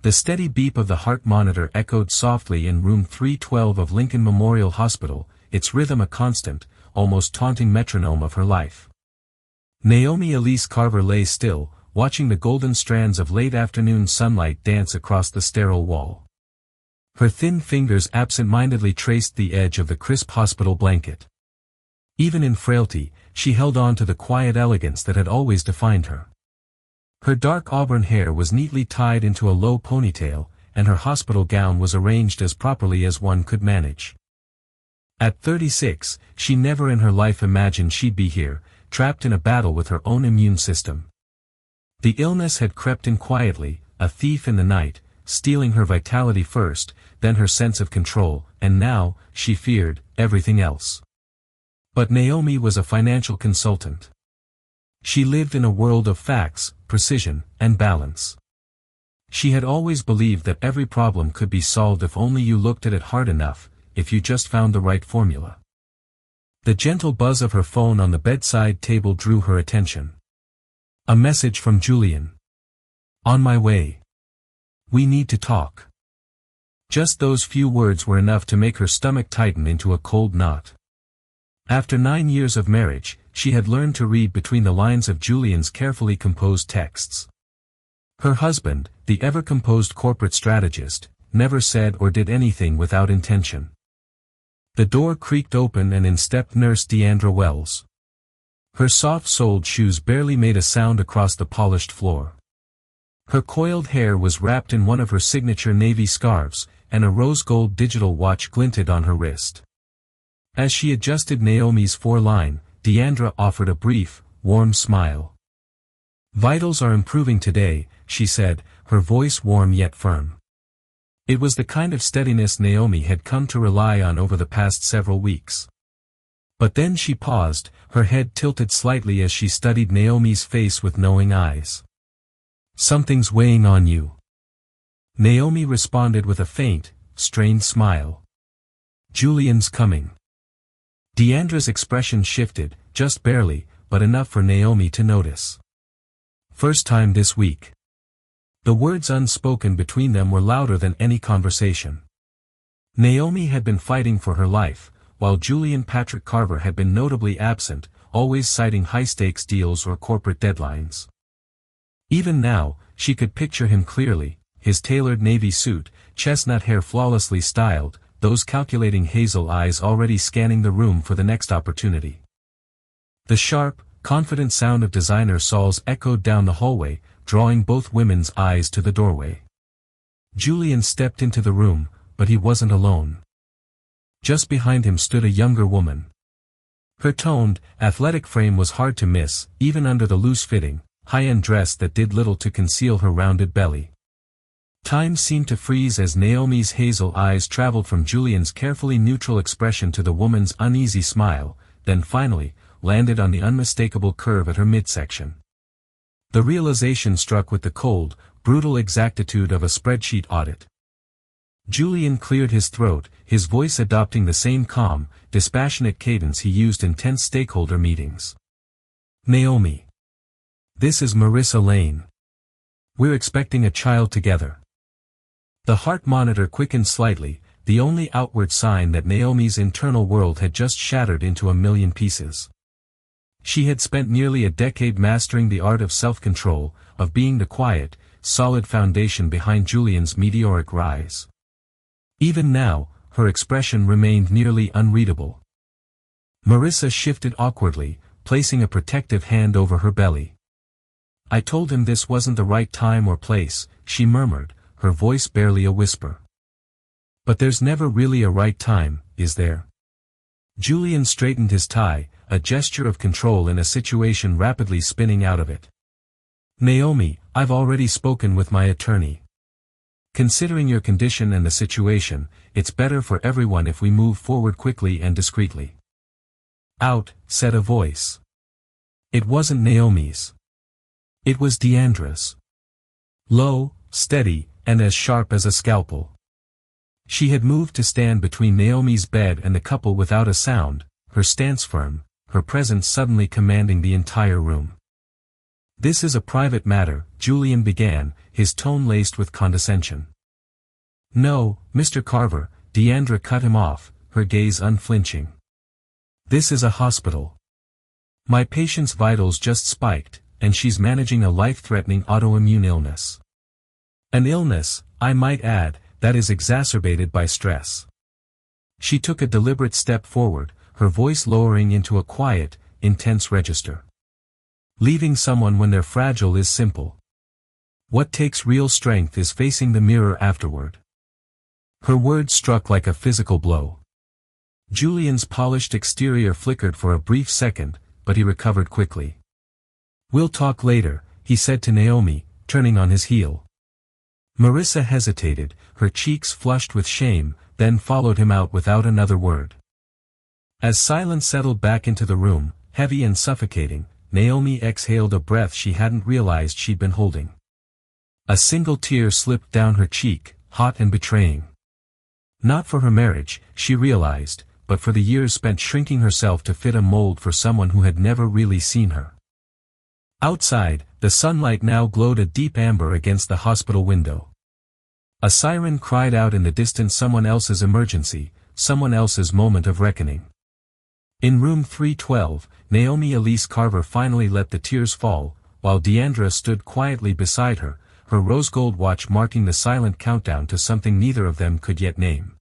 The steady beep of the heart monitor echoed softly in room 312 of Lincoln Memorial Hospital, its rhythm a constant, almost taunting metronome of her life. Naomi Elise Carver lay still, watching the golden strands of late-afternoon sunlight dance across the sterile wall. Her thin fingers absent-mindedly traced the edge of the crisp hospital blanket. Even in frailty, she held on to the quiet elegance that had always defined her. Her dark auburn hair was neatly tied into a low ponytail, and her hospital gown was arranged as properly as one could manage. At 36, she never in her life imagined she'd be here, trapped in a battle with her own immune system. The illness had crept in quietly, a thief in the night, stealing her vitality first, then her sense of control, and now, she feared, everything else. But Naomi was a financial consultant. She lived in a world of facts, precision, and balance. She had always believed that every problem could be solved if only you looked at it hard enough, if you just found the right formula. The gentle buzz of her phone on the bedside table drew her attention. A message from Julian. "On my way. We need to talk." Just those few words were enough to make her stomach tighten into a cold knot. After 9 years of marriage, she had learned to read between the lines of Julian's carefully composed texts. Her husband, the ever-composed corporate strategist, never said or did anything without intention. The door creaked open and in stepped Nurse Deandra Wells. Her soft-soled shoes barely made a sound across the polished floor. Her coiled hair was wrapped in one of her signature navy scarves, and a rose-gold digital watch glinted on her wrist. As she adjusted Naomi's foreline, Deandra offered a brief, warm smile. "Vitals are improving today," she said, her voice warm yet firm. It was the kind of steadiness Naomi had come to rely on over the past several weeks. But then she paused, her head tilted slightly as she studied Naomi's face with knowing eyes. "Something's weighing on you." Naomi responded with a faint, strained smile. "Julian's coming." Deandra's expression shifted, just barely, but enough for Naomi to notice. "First time this week." The words unspoken between them were louder than any conversation. Naomi had been fighting for her life, while Julian Patrick Carver had been notably absent, always citing high-stakes deals or corporate deadlines. Even now, she could picture him clearly, his tailored navy suit, chestnut hair flawlessly styled, those calculating hazel eyes already scanning the room for the next opportunity. The sharp, confident sound of designer saws echoed down the hallway, drawing both women's eyes to the doorway. Julian stepped into the room, but he wasn't alone. Just behind him stood a younger woman. Her toned, athletic frame was hard to miss, even under the loose-fitting, high-end dress that did little to conceal her rounded belly. Time seemed to freeze as Naomi's hazel eyes traveled from Julian's carefully neutral expression to the woman's uneasy smile, then finally, landed on the unmistakable curve at her midsection. The realization struck with the cold, brutal exactitude of a spreadsheet audit. Julian cleared his throat, his voice adopting the same calm, dispassionate cadence he used in tense stakeholder meetings. "Naomi. This is Marissa Lane. We're expecting a child together." The heart monitor quickened slightly, the only outward sign that Naomi's internal world had just shattered into a million pieces. She had spent nearly a decade mastering the art of self-control, of being the quiet, solid foundation behind Julian's meteoric rise. Even now, her expression remained nearly unreadable. Marissa shifted awkwardly, placing a protective hand over her belly. "I told him this wasn't the right time or place," she murmured, her voice barely a whisper. "But there's never really a right time, is there?" Julian straightened his tie, a gesture of control in a situation rapidly spinning out of it. "Naomi, I've already spoken with my attorney. Considering your condition and the situation, it's better for everyone if we move forward quickly and discreetly." "Out," said a voice. It wasn't Naomi's. It was Deandra's. Low, steady, and as sharp as a scalpel. She had moved to stand between Naomi's bed and the couple without a sound, her stance firm, her presence suddenly commanding the entire room. "This is a private matter," Julian began, his tone laced with condescension. "No, Mr. Carver," Deandra cut him off, her gaze unflinching. "This is a hospital. My patient's vitals just spiked, and she's managing a life-threatening autoimmune illness. An illness, I might add, that is exacerbated by stress." She took a deliberate step forward, her voice lowering into a quiet, intense register. "Leaving someone when they're fragile is simple. What takes real strength is facing the mirror afterward." Her words struck like a physical blow. Julian's polished exterior flickered for a brief second, but he recovered quickly. "We'll talk later," he said to Naomi, turning on his heel. Marissa hesitated, her cheeks flushed with shame, then followed him out without another word. As silence settled back into the room, heavy and suffocating, Naomi exhaled a breath she hadn't realized she'd been holding. A single tear slipped down her cheek, hot and betraying. Not for her marriage, she realized, but for the years spent shrinking herself to fit a mold for someone who had never really seen her. Outside, the sunlight now glowed a deep amber against the hospital window. A siren cried out in the distance, someone else's emergency, someone else's moment of reckoning. In room 312, Naomi Elise Carver finally let the tears fall, while Deandra stood quietly beside her, her rose-gold watch marking the silent countdown to something neither of them could yet name.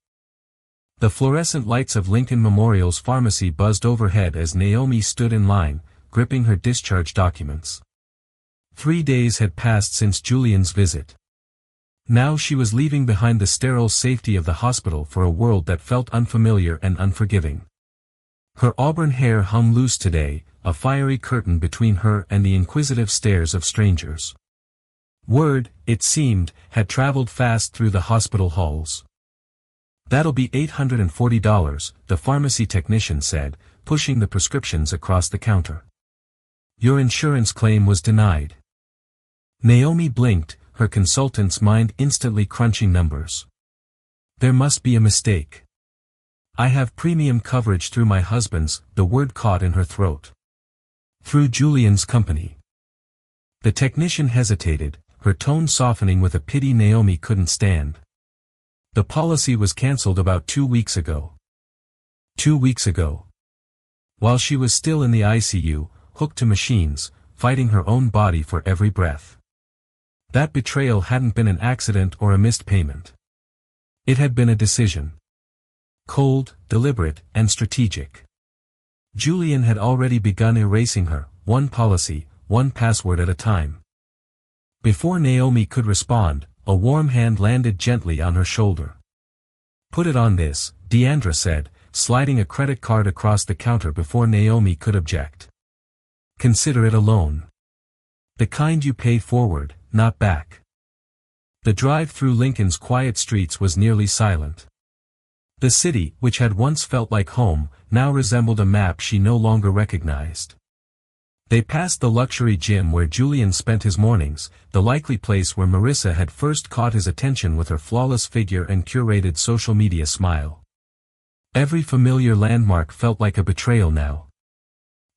The fluorescent lights of Lincoln Memorial's pharmacy buzzed overhead as Naomi stood in line, gripping her discharge documents. 3 days had passed since Julian's visit. Now she was leaving behind the sterile safety of the hospital for a world that felt unfamiliar and unforgiving. Her auburn hair hung loose today, a fiery curtain between her and the inquisitive stares of strangers. Word, it seemed, had traveled fast through the hospital halls. "That'll be $840, the pharmacy technician said, pushing the prescriptions across the counter. "Your insurance claim was denied." Naomi blinked, her consultant's mind instantly crunching numbers. "There must be a mistake. I have premium coverage through my husband's," the word caught in her throat. "Through Julian's company." The technician hesitated, her tone softening with a pity Naomi couldn't stand. "The policy was cancelled about 2 weeks ago." 2 weeks ago. While she was still in the ICU, hooked to machines, fighting her own body for every breath. That betrayal hadn't been an accident or a missed payment. It had been a decision. Cold, deliberate, and strategic. Julian had already begun erasing her, one policy, one password at a time. Before Naomi could respond, a warm hand landed gently on her shoulder. "Put it on this," Deandra said, sliding a credit card across the counter before Naomi could object. "Consider it a loan. The kind you pay forward, not back." The drive through Lincoln's quiet streets was nearly silent. The city, which had once felt like home, now resembled a map she no longer recognized. They passed the luxury gym where Julian spent his mornings, the likely place where Marissa had first caught his attention with her flawless figure and curated social media smile. Every familiar landmark felt like a betrayal now.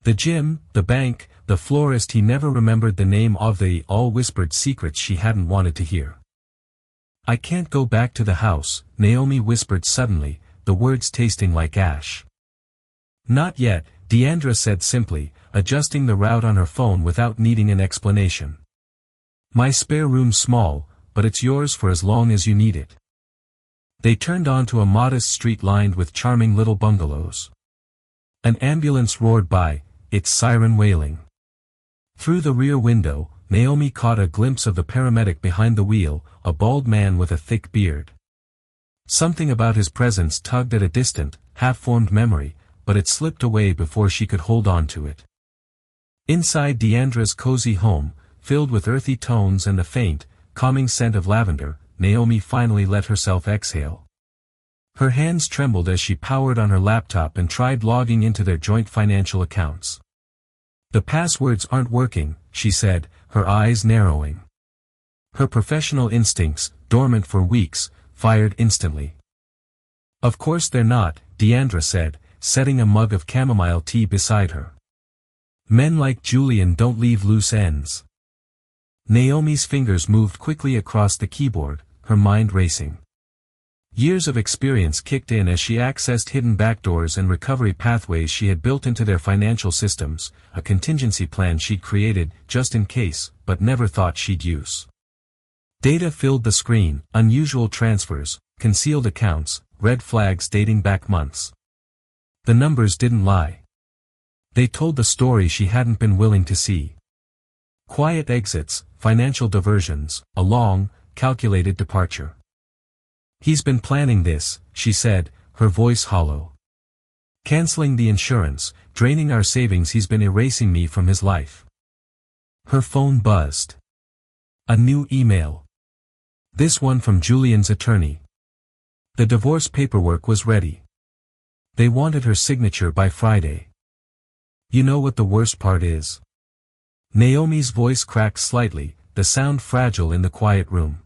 The gym, the bank, the florist he never remembered the name of, they all whispered secrets she hadn't wanted to hear. "I can't go back to the house," Naomi whispered suddenly, the words tasting like ash. "Not yet," Deandra said simply, adjusting the route on her phone without needing an explanation. "My spare room's small, but it's yours for as long as you need it." They turned onto a modest street lined with charming little bungalows. An ambulance roared by, its siren wailing. Through the rear window, Naomi caught a glimpse of the paramedic behind the wheel, a bald man with a thick beard. Something about his presence tugged at a distant, half-formed memory, but it slipped away before she could hold on to it. Inside Deandra's cozy home, filled with earthy tones and the faint, calming scent of lavender, Naomi finally let herself exhale. Her hands trembled as she powered on her laptop and tried logging into their joint financial accounts. "The passwords aren't working," she said, her eyes narrowing. Her professional instincts, dormant for weeks, fired instantly. "Of course they're not," Deandra said, setting a mug of chamomile tea beside her. "Men like Julian don't leave loose ends." Naomi's fingers moved quickly across the keyboard, her mind racing. Years of experience kicked in as she accessed hidden backdoors and recovery pathways she had built into their financial systems, a contingency plan she'd created, just in case, but never thought she'd use. Data filled the screen, unusual transfers, concealed accounts, red flags dating back months. The numbers didn't lie. They told the story she hadn't been willing to see. Quiet exits, financial diversions, a long, calculated departure. "He's been planning this," she said, her voice hollow. "Canceling the insurance, draining our savings, he's been erasing me from his life." Her phone buzzed. A new email. This one from Julian's attorney. The divorce paperwork was ready. They wanted her signature by Friday. "You know what the worst part is?" Naomi's voice cracked slightly, the sound fragile in the quiet room.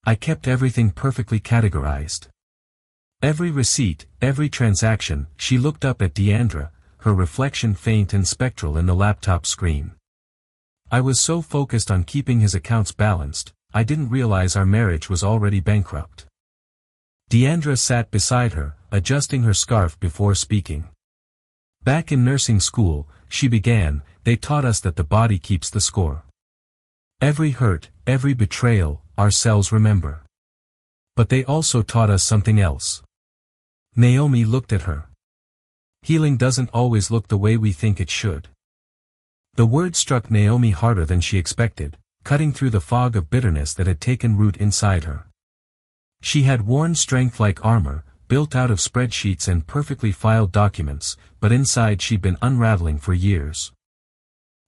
"I kept everything perfectly categorized. Every receipt, every transaction." She looked up at Deandra, her reflection faint and spectral in the laptop screen. "I was so focused on keeping his accounts balanced, I didn't realize our marriage was already bankrupt." Deandra sat beside her, adjusting her scarf before speaking. "Back in nursing school," she began, "they taught us that the body keeps the score. Every hurt, every betrayal, our cells remember. But they also taught us something else." Naomi looked at her. "Healing doesn't always look the way we think it should." The word struck Naomi harder than she expected, cutting through the fog of bitterness that had taken root inside her. She had worn strength like armor, built out of spreadsheets and perfectly filed documents, but inside she'd been unraveling for years.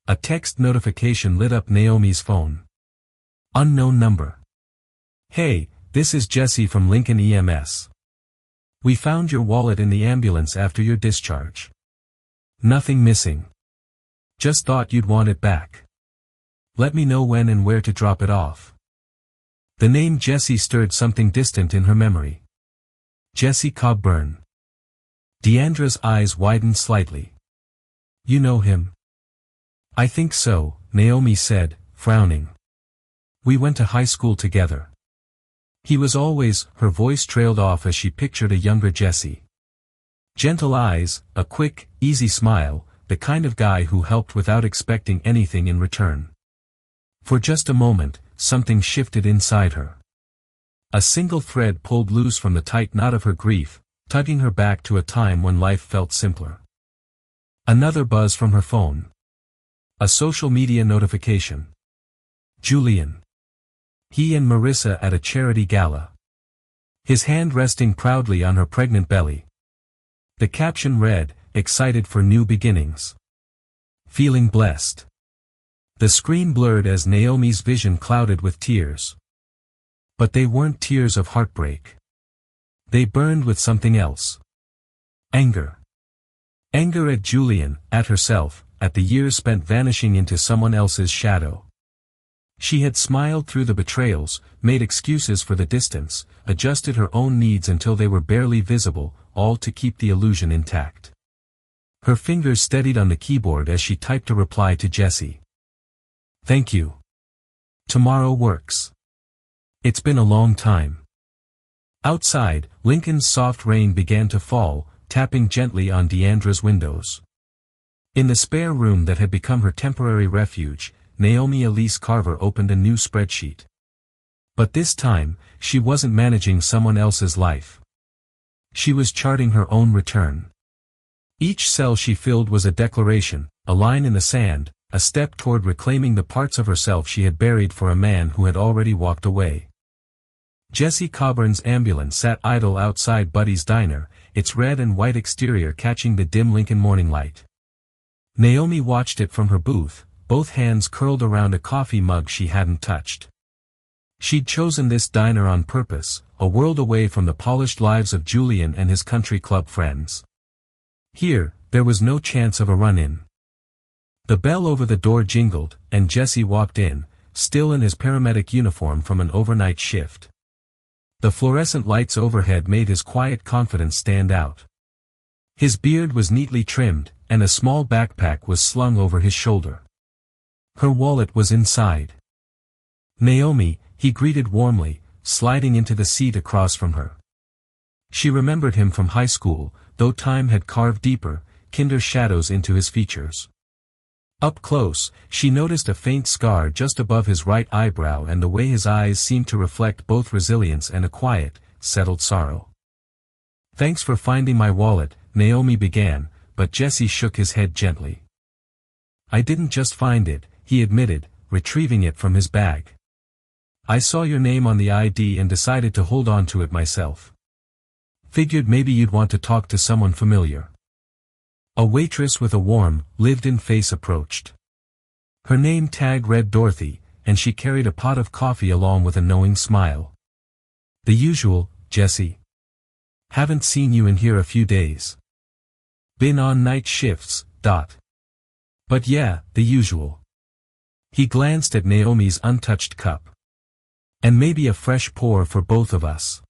A text notification lit up Naomi's phone. Unknown number. "Hey, this is Jesse from Lincoln EMS. We found your wallet in the ambulance after your discharge. Nothing missing. Just thought you'd want it back. Let me know when and where to drop it off." The name Jesse stirred something distant in her memory. Jesse Coburn. Deandra's eyes widened slightly. "You know him?" "I think so," Naomi said, frowning. "We went to high school together. He was always," her voice trailed off as she pictured a younger Jesse. Gentle eyes, a quick, easy smile, the kind of guy who helped without expecting anything in return. For just a moment, something shifted inside her. A single thread pulled loose from the tight knot of her grief, tugging her back to a time when life felt simpler. Another buzz from her phone. A social media notification. Julian. He and Marissa at a charity gala. His hand resting proudly on her pregnant belly. The caption read, "Excited for new beginnings. Feeling blessed." The screen blurred as Naomi's vision clouded with tears. But they weren't tears of heartbreak. They burned with something else. Anger. Anger at Julian, at herself, at the years spent vanishing into someone else's shadow. She had smiled through the betrayals, made excuses for the distance, adjusted her own needs until they were barely visible, all to keep the illusion intact. Her fingers steadied on the keyboard as she typed a reply to Jesse. "Thank you. Tomorrow works. It's been a long time." Outside, Lincoln's soft rain began to fall, tapping gently on Deandra's windows. In the spare room that had become her temporary refuge, Naomi Elise Carver opened a new spreadsheet. But this time, she wasn't managing someone else's life. She was charting her own return. Each cell she filled was a declaration, a line in the sand, a step toward reclaiming the parts of herself she had buried for a man who had already walked away. Jesse Coburn's ambulance sat idle outside Buddy's diner, its red and white exterior catching the dim Lincoln morning light. Naomi watched it from her booth, both hands curled around a coffee mug she hadn't touched. She'd chosen this diner on purpose, a world away from the polished lives of Julian and his country club friends. Here, there was no chance of a run-in. The bell over the door jingled, and Jesse walked in, still in his paramedic uniform from an overnight shift. The fluorescent lights overhead made his quiet confidence stand out. His beard was neatly trimmed, and a small backpack was slung over his shoulder. Her wallet was inside. Naomi, he greeted warmly, sliding into the seat across from her. She remembered him from high school, though time had carved deeper, kinder shadows into his features. Up close, she noticed a faint scar just above his right eyebrow and the way his eyes seemed to reflect both resilience and a quiet, settled sorrow. "Thanks for finding my wallet," Naomi began, but Jesse shook his head gently. "I didn't just find it," he admitted, retrieving it from his bag. "I saw your name on the ID and decided to hold on to it myself. Figured maybe you'd want to talk to someone familiar." A waitress with a warm, lived-in face approached. Her name tag read Dorothy, and she carried a pot of coffee along with a knowing smile. "The usual, Jesse. Haven't seen you in here a few days. Been on night shifts, ... But yeah, the usual." He glanced at Naomi's untouched cup. "And maybe a fresh pour for both of us."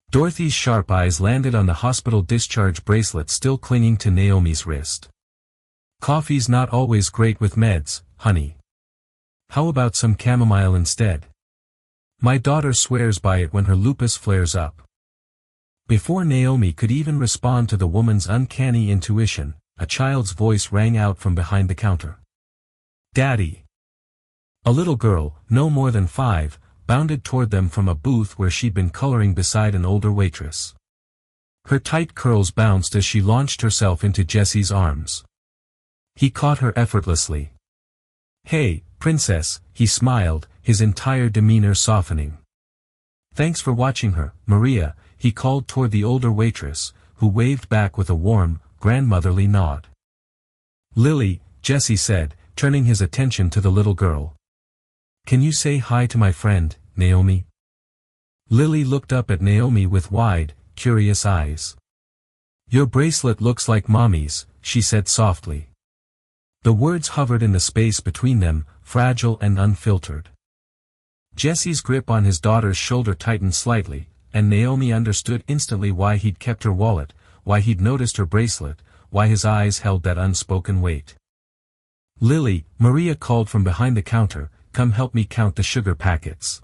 Dorothy's sharp eyes landed on the hospital discharge bracelet still clinging to Naomi's wrist. "Coffee's not always great with meds, honey. How about some chamomile instead? My daughter swears by it when her lupus flares up." Before Naomi could even respond to the woman's uncanny intuition, a child's voice rang out from behind the counter. "Daddy!" A little girl, no more than 5, bounded toward them from a booth where she'd been coloring beside an older waitress. Her tight curls bounced as she launched herself into Jesse's arms. He caught her effortlessly. "Hey, princess," he smiled, his entire demeanor softening. "Thanks for watching her, Maria," he called toward the older waitress, who waved back with a warm, grandmotherly nod. "Lily," Jesse said, turning his attention to the little girl. "Can you say hi to my friend, Naomi?" Lily looked up at Naomi with wide, curious eyes. "Your bracelet looks like Mommy's," she said softly. The words hovered in the space between them, fragile and unfiltered. Jesse's grip on his daughter's shoulder tightened slightly, and Naomi understood instantly why he'd kept her wallet, why he'd noticed her bracelet, why his eyes held that unspoken weight. "Lily," Maria called from behind the counter, "come help me count the sugar packets."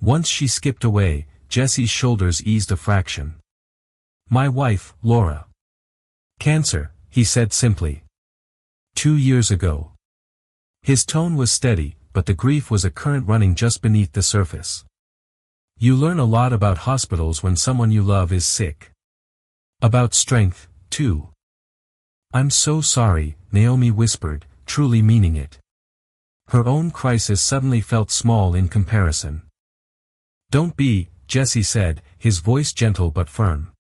Once she skipped away, Jesse's shoulders eased a fraction. "My wife, Laura. Cancer," he said simply. 2 years ago." His tone was steady, but the grief was a current running just beneath the surface. "You learn a lot about hospitals when someone you love is sick. About strength, too." "I'm so sorry," Naomi whispered, truly meaning it. Her own crisis suddenly felt small in comparison. "Don't be," Jesse said, his voice gentle but firm.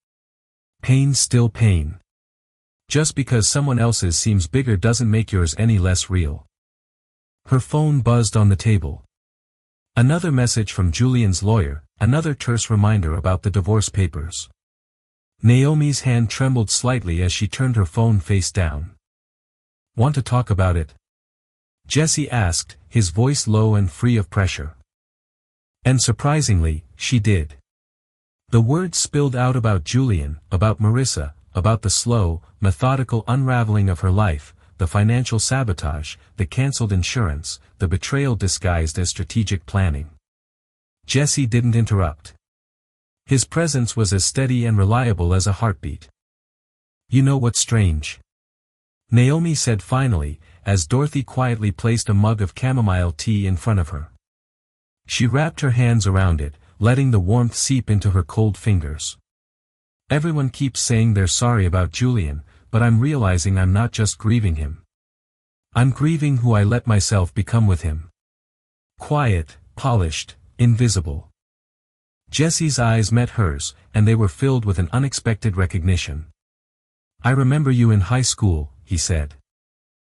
"Pain's still pain. Just because someone else's seems bigger doesn't make yours any less real." Her phone buzzed on the table. Another message from Julian's lawyer, another terse reminder about the divorce papers. Naomi's hand trembled slightly as she turned her phone face down. "Want to talk about it?" Jesse asked, his voice low and free of pressure. And surprisingly, she did. The words spilled out about Julian, about Marissa, about the slow, methodical unraveling of her life, the financial sabotage, the cancelled insurance, the betrayal disguised as strategic planning. Jesse didn't interrupt. His presence was as steady and reliable as a heartbeat. "You know what's strange?" Naomi said finally, as Dorothy quietly placed a mug of chamomile tea in front of her. She wrapped her hands around it, letting the warmth seep into her cold fingers. "Everyone keeps saying they're sorry about Julian, but I'm realizing I'm not just grieving him. I'm grieving who I let myself become with him. Quiet, polished, invisible." Jesse's eyes met hers, and they were filled with an unexpected recognition. "I remember you in high school," he said.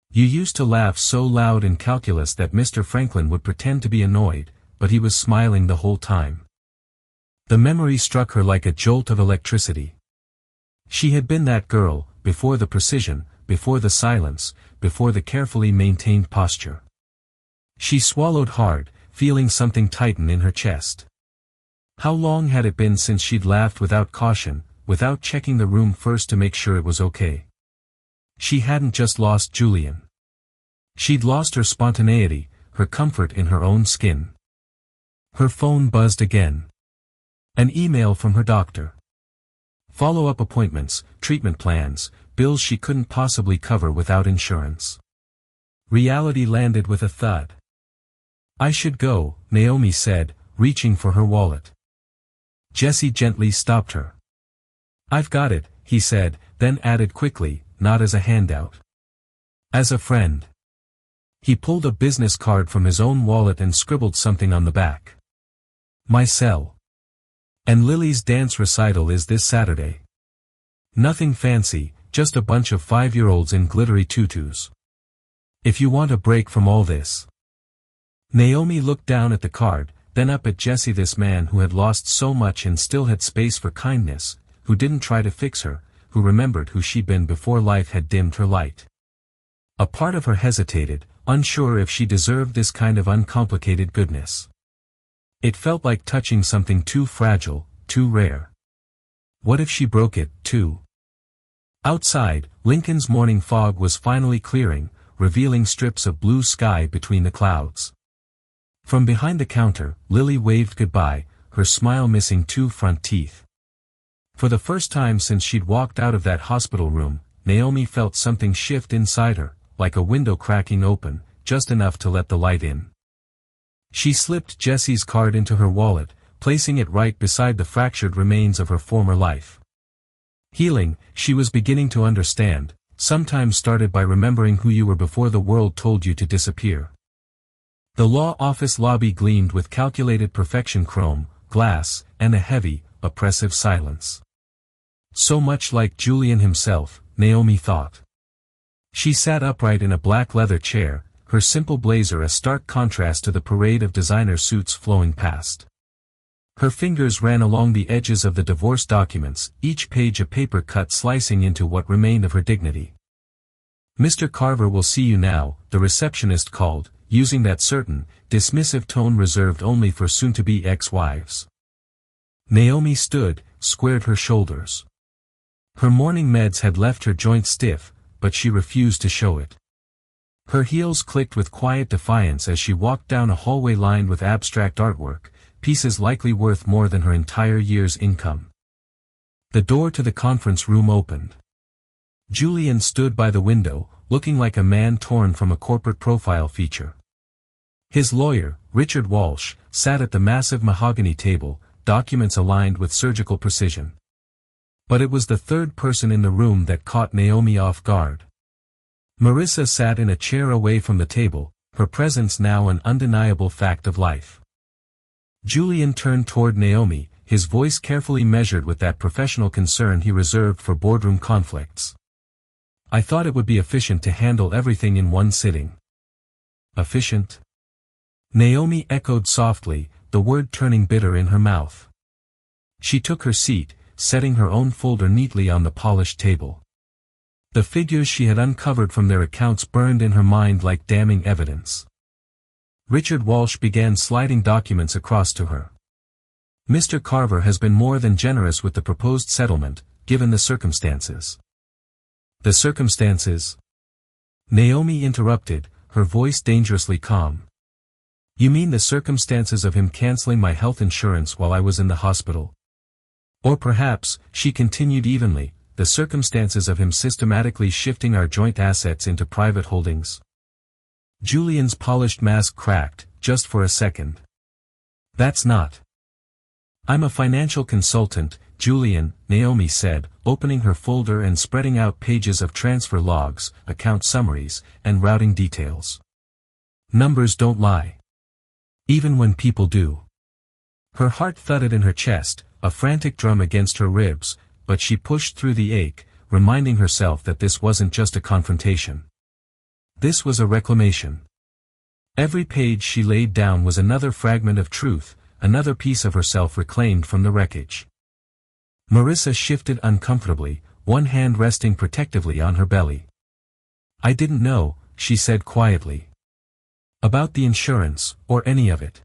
"You used to laugh so loud in calculus that Mr. Franklin would pretend to be annoyed, but he was smiling the whole time." The memory struck her like a jolt of electricity. She had been that girl, before the precision, before the silence, before the carefully maintained posture. She swallowed hard, feeling something tighten in her chest. How long had it been since she'd laughed without caution, without checking the room first to make sure it was okay? She hadn't just lost Julian. She'd lost her spontaneity, her comfort in her own skin. Her phone buzzed again. An email from her doctor. Follow-up appointments, treatment plans, bills she couldn't possibly cover without insurance. Reality landed with a thud. "I should go," Naomi said, reaching for her wallet. Jesse gently stopped her. "I've got it," he said, then added quickly, "not as a handout. As a friend." He pulled a business card from his own wallet and scribbled something on the back. "My cell. And Lily's dance recital is this Saturday. Nothing fancy, just a bunch of 5-year-olds in glittery tutus. If you want a break from all this." Naomi looked down at the card, then up at Jesse, this man who had lost so much and still had space for kindness, who didn't try to fix her, who remembered who she'd been before life had dimmed her light. A part of her hesitated, unsure if she deserved this kind of uncomplicated goodness. It felt like touching something too fragile, too rare. What if she broke it, too? Outside, Lincoln's morning fog was finally clearing, revealing strips of blue sky between the clouds. From behind the counter, Lily waved goodbye, her smile missing 2 front teeth. For the first time since she'd walked out of that hospital room, Naomi felt something shift inside her, like a window cracking open, just enough to let the light in. She slipped Jesse's card into her wallet, placing it right beside the fractured remains of her former life. Healing, she was beginning to understand, sometimes started by remembering who you were before the world told you to disappear. The law office lobby gleamed with calculated perfection, chrome, glass, and a heavy, oppressive silence. So much like Julian himself, Naomi thought. She sat upright in a black leather chair, her simple blazer a stark contrast to the parade of designer suits flowing past. Her fingers ran along the edges of the divorce documents, each page a paper cut slicing into what remained of her dignity. "Mr. Carver will see you now," the receptionist called, using that certain, dismissive tone reserved only for soon-to-be ex-wives. Naomi stood, squared her shoulders. Her morning meds had left her joints stiff, but she refused to show it. Her heels clicked with quiet defiance as she walked down a hallway lined with abstract artwork, pieces likely worth more than her entire year's income. The door to the conference room opened. Julian stood by the window, looking like a man torn from a corporate profile feature. His lawyer, Richard Walsh, sat at the massive mahogany table, documents aligned with surgical precision. But it was the third person in the room that caught Naomi off guard. Marissa sat in a chair away from the table, her presence now an undeniable fact of life. Julian turned toward Naomi, his voice carefully measured with that professional concern he reserved for boardroom conflicts. "I thought it would be efficient to handle everything in one sitting." "Efficient?" Naomi echoed softly, the word turning bitter in her mouth. She took her seat, setting her own folder neatly on the polished table. The figures she had uncovered from their accounts burned in her mind like damning evidence. Richard Walsh began sliding documents across to her. "Mr. Carver has been more than generous with the proposed settlement, given the circumstances." "The circumstances?" Naomi interrupted, her voice dangerously calm. "You mean the circumstances of him canceling my health insurance while I was in the hospital? Or perhaps," she continued evenly, "the circumstances of him systematically shifting our joint assets into private holdings?" Julian's polished mask cracked, just for a second. "That's not." "I'm a financial consultant, Julian," Naomi said, opening her folder and spreading out pages of transfer logs, account summaries, and routing details. "Numbers don't lie. Even when people do." Her heart thudded in her chest, a frantic drum against her ribs, but she pushed through the ache, reminding herself that this wasn't just a confrontation. This was a reclamation. Every page she laid down was another fragment of truth, another piece of herself reclaimed from the wreckage. Marissa shifted uncomfortably, one hand resting protectively on her belly. "I didn't know," she said quietly. "About the insurance, or any of it."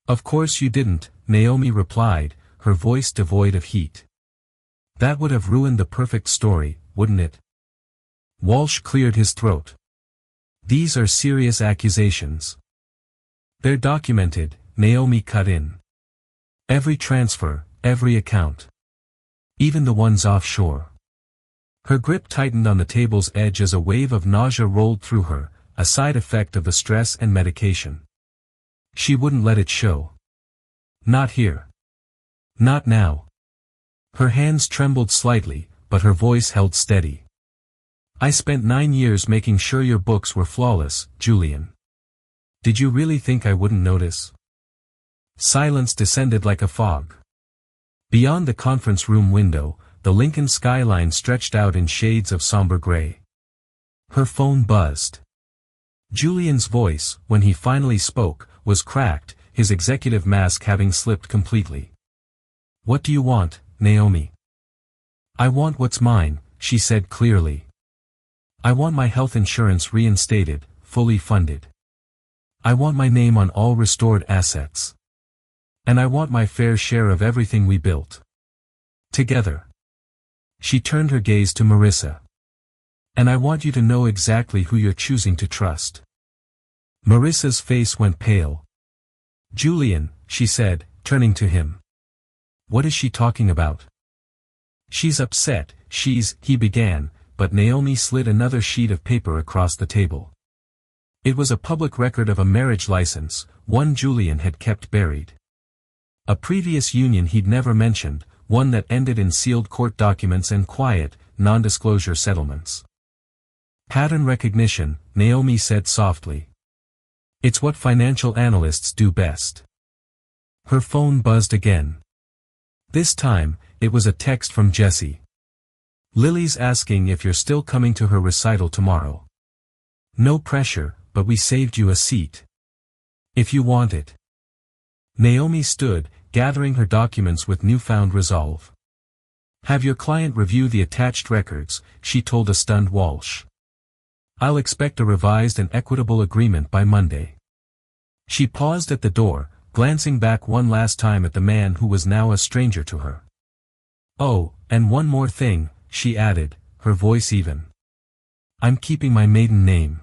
"Of course you didn't," Naomi replied, her voice devoid of heat. "That would have ruined the perfect story, wouldn't it?" Walsh cleared his throat. "These are serious accusations. They're documented, Naomi cut in. Every transfer, every account. Even the ones offshore. Her grip tightened on the table's edge as a wave of nausea rolled through her, a side effect of the stress and medication. She wouldn't let it show. Not here. Not now. Her hands trembled slightly, but her voice held steady. I spent 9 years making sure your books were flawless, Julian. Did you really think I wouldn't notice? Silence descended like a fog. Beyond the conference room window, the Lincoln skyline stretched out in shades of somber gray. Her phone buzzed. Julian's voice, when he finally spoke, was cracked, his executive mask having slipped completely. What do you want, Naomi? I want what's mine, she said clearly. I want my health insurance reinstated, fully funded. I want my name on all restored assets. And I want my fair share of everything we built. Together. She turned her gaze to Marissa. And I want you to know exactly who you're choosing to trust. Marissa's face went pale. Julian, she said, turning to him. What is she talking about? She's upset, he began, but Naomi slid another sheet of paper across the table. It was a public record of a marriage license, one Julian had kept buried. A previous union he'd never mentioned, one that ended in sealed court documents and quiet, non-disclosure settlements. Pattern recognition, Naomi said softly. It's what financial analysts do best. Her phone buzzed again. This time, it was a text from Jessie. Lily's asking if you're still coming to her recital tomorrow. No pressure, but we saved you a seat. If you want it. Naomi stood, gathering her documents with newfound resolve. Have your client review the attached records, she told a stunned Walsh. I'll expect a revised and equitable agreement by Monday. She paused at the door, glancing back one last time at the man who was now a stranger to her. Oh, and one more thing, she added, her voice even. I'm keeping my maiden name.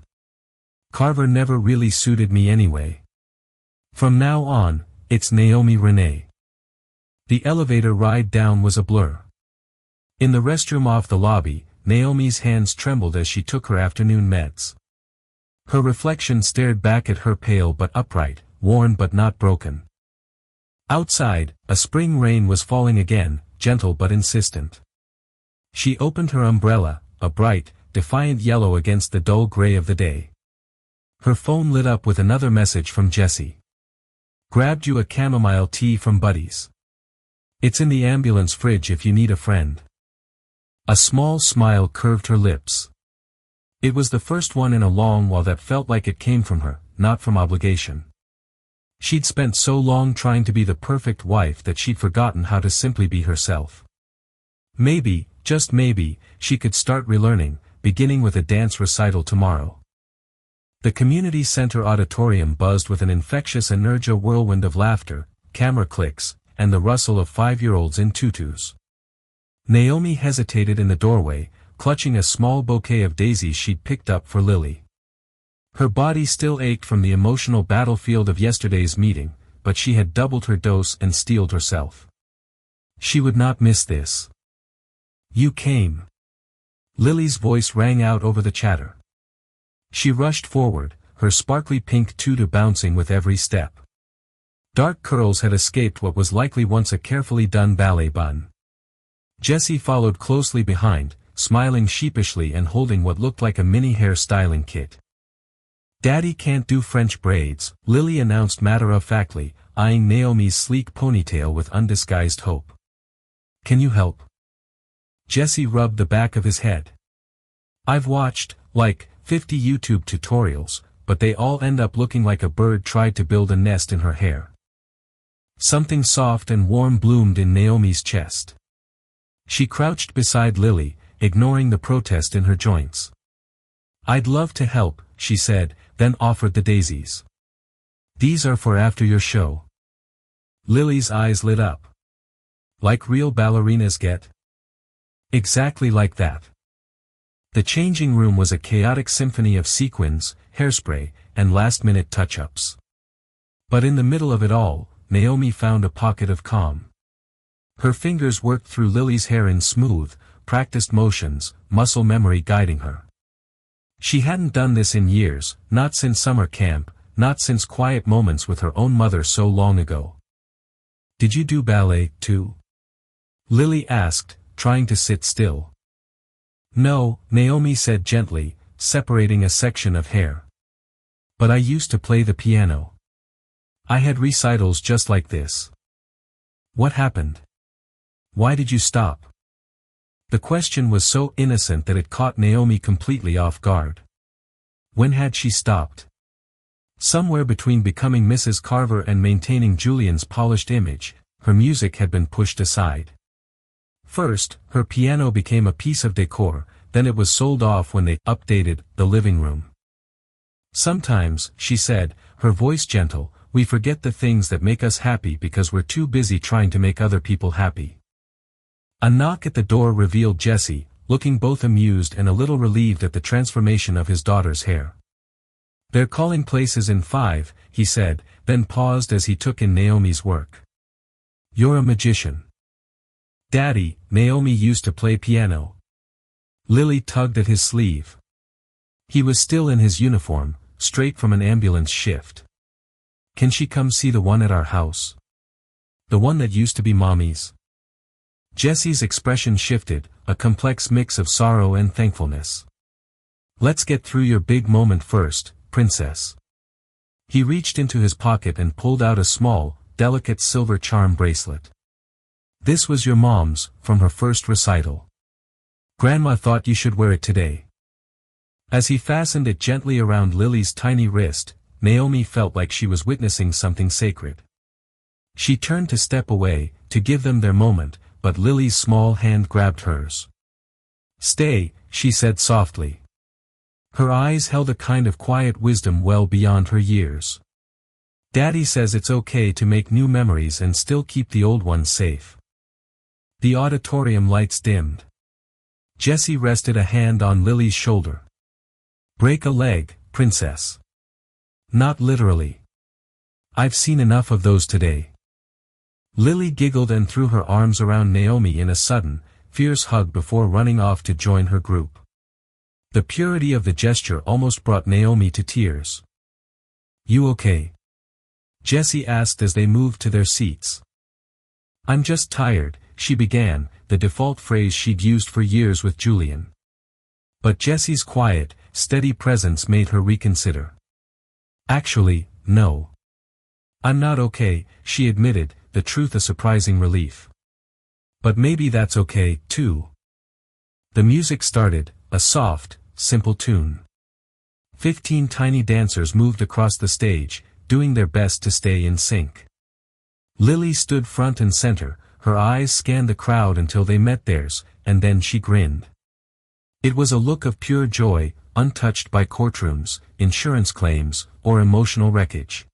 Carver never really suited me anyway. From now on, it's Naomi Renee. The elevator ride down was a blur. In the restroom off the lobby, Naomi's hands trembled as she took her afternoon meds. Her reflection stared back at her pale but upright, worn but not broken. Outside, a spring rain was falling again, gentle but insistent. She opened her umbrella, a bright, defiant yellow against the dull gray of the day. Her phone lit up with another message from Jessie. Grabbed you a chamomile tea from Buddy's. It's in the ambulance fridge if you need a friend. A small smile curved her lips. It was the first one in a long while that felt like it came from her, not from obligation. She'd spent so long trying to be the perfect wife that she'd forgotten how to simply be herself. Maybe, just maybe, she could start relearning, beginning with a dance recital tomorrow. The community center auditorium buzzed with an infectious inertia whirlwind of laughter, camera clicks, and the rustle of 5-year-olds in tutus. Naomi hesitated in the doorway, clutching a small bouquet of daisies she'd picked up for Lily. Her body still ached from the emotional battlefield of yesterday's meeting, but she had doubled her dose and steeled herself. She would not miss this. You came. Lily's voice rang out over the chatter. She rushed forward, her sparkly pink tutu bouncing with every step. Dark curls had escaped what was likely once a carefully done ballet bun. Jessie followed closely behind, smiling sheepishly and holding what looked like a mini hair styling kit. Daddy can't do French braids, Lily announced matter-of-factly, eyeing Naomi's sleek ponytail with undisguised hope. Can you help? Jessie rubbed the back of his head. I've watched, 50 YouTube tutorials, but they all end up looking like a bird tried to build a nest in her hair. Something soft and warm bloomed in Naomi's chest. She crouched beside Lily, ignoring the protest in her joints. I'd love to help, she said, then offered the daisies. These are for after your show. Lily's eyes lit up. Like real ballerinas get? Exactly like that. The changing room was a chaotic symphony of sequins, hairspray, and last-minute touch-ups. But in the middle of it all, Naomi found a pocket of calm. Her fingers worked through Lily's hair in smooth, practiced motions, muscle memory guiding her. She hadn't done this in years, not since summer camp, not since quiet moments with her own mother so long ago. "Did you do ballet, too?" Lily asked, trying to sit still. "No," Naomi said gently, separating a section of hair. "But I used to play the piano. I had recitals just like this." "What happened? Why did you stop?" The question was so innocent that it caught Naomi completely off guard. When had she stopped? Somewhere between becoming Mrs. Carver and maintaining Julian's polished image, her music had been pushed aside. First, her piano became a piece of decor, then it was sold off when they updated the living room. "Sometimes," she said, her voice gentle, "we forget the things that make us happy because we're too busy trying to make other people happy." A knock at the door revealed Jesse, looking both amused and a little relieved at the transformation of his daughter's hair. "They're calling places in 5, he said, then paused as he took in Naomi's work. "You're a magician." "Daddy, Naomi used to play piano." Lily tugged at his sleeve. He was still in his uniform, straight from an ambulance shift. "Can she come see the one at our house? The one that used to be Mommy's?" Jesse's expression shifted, a complex mix of sorrow and thankfulness. "Let's get through your big moment first, Princess." He reached into his pocket and pulled out a small, delicate silver charm bracelet. "This was your mom's, from her first recital. Grandma thought you should wear it today." As he fastened it gently around Lily's tiny wrist, Naomi felt like she was witnessing something sacred. She turned to step away, to give them their moment, but Lily's small hand grabbed hers. "Stay," she said softly. Her eyes held a kind of quiet wisdom well beyond her years. "Daddy says it's okay to make new memories and still keep the old ones safe." The auditorium lights dimmed. Jesse rested a hand on Lily's shoulder. "Break a leg, Princess." "Not literally. I've seen enough of those today." Lily giggled and threw her arms around Naomi in a sudden, fierce hug before running off to join her group. The purity of the gesture almost brought Naomi to tears. "You okay?" Jesse asked as they moved to their seats. "I'm just tired," she began, the default phrase she'd used for years with Julian. But Jesse's quiet, steady presence made her reconsider. "Actually, no. I'm not okay," she admitted, the truth a surprising relief. "But maybe that's okay, too." The music started, a soft, simple tune. 15 tiny dancers moved across the stage, doing their best to stay in sync. Lily stood front and center, her eyes scanned the crowd until they met theirs, and then she grinned. It was a look of pure joy, untouched by courtrooms, insurance claims, or emotional wreckage.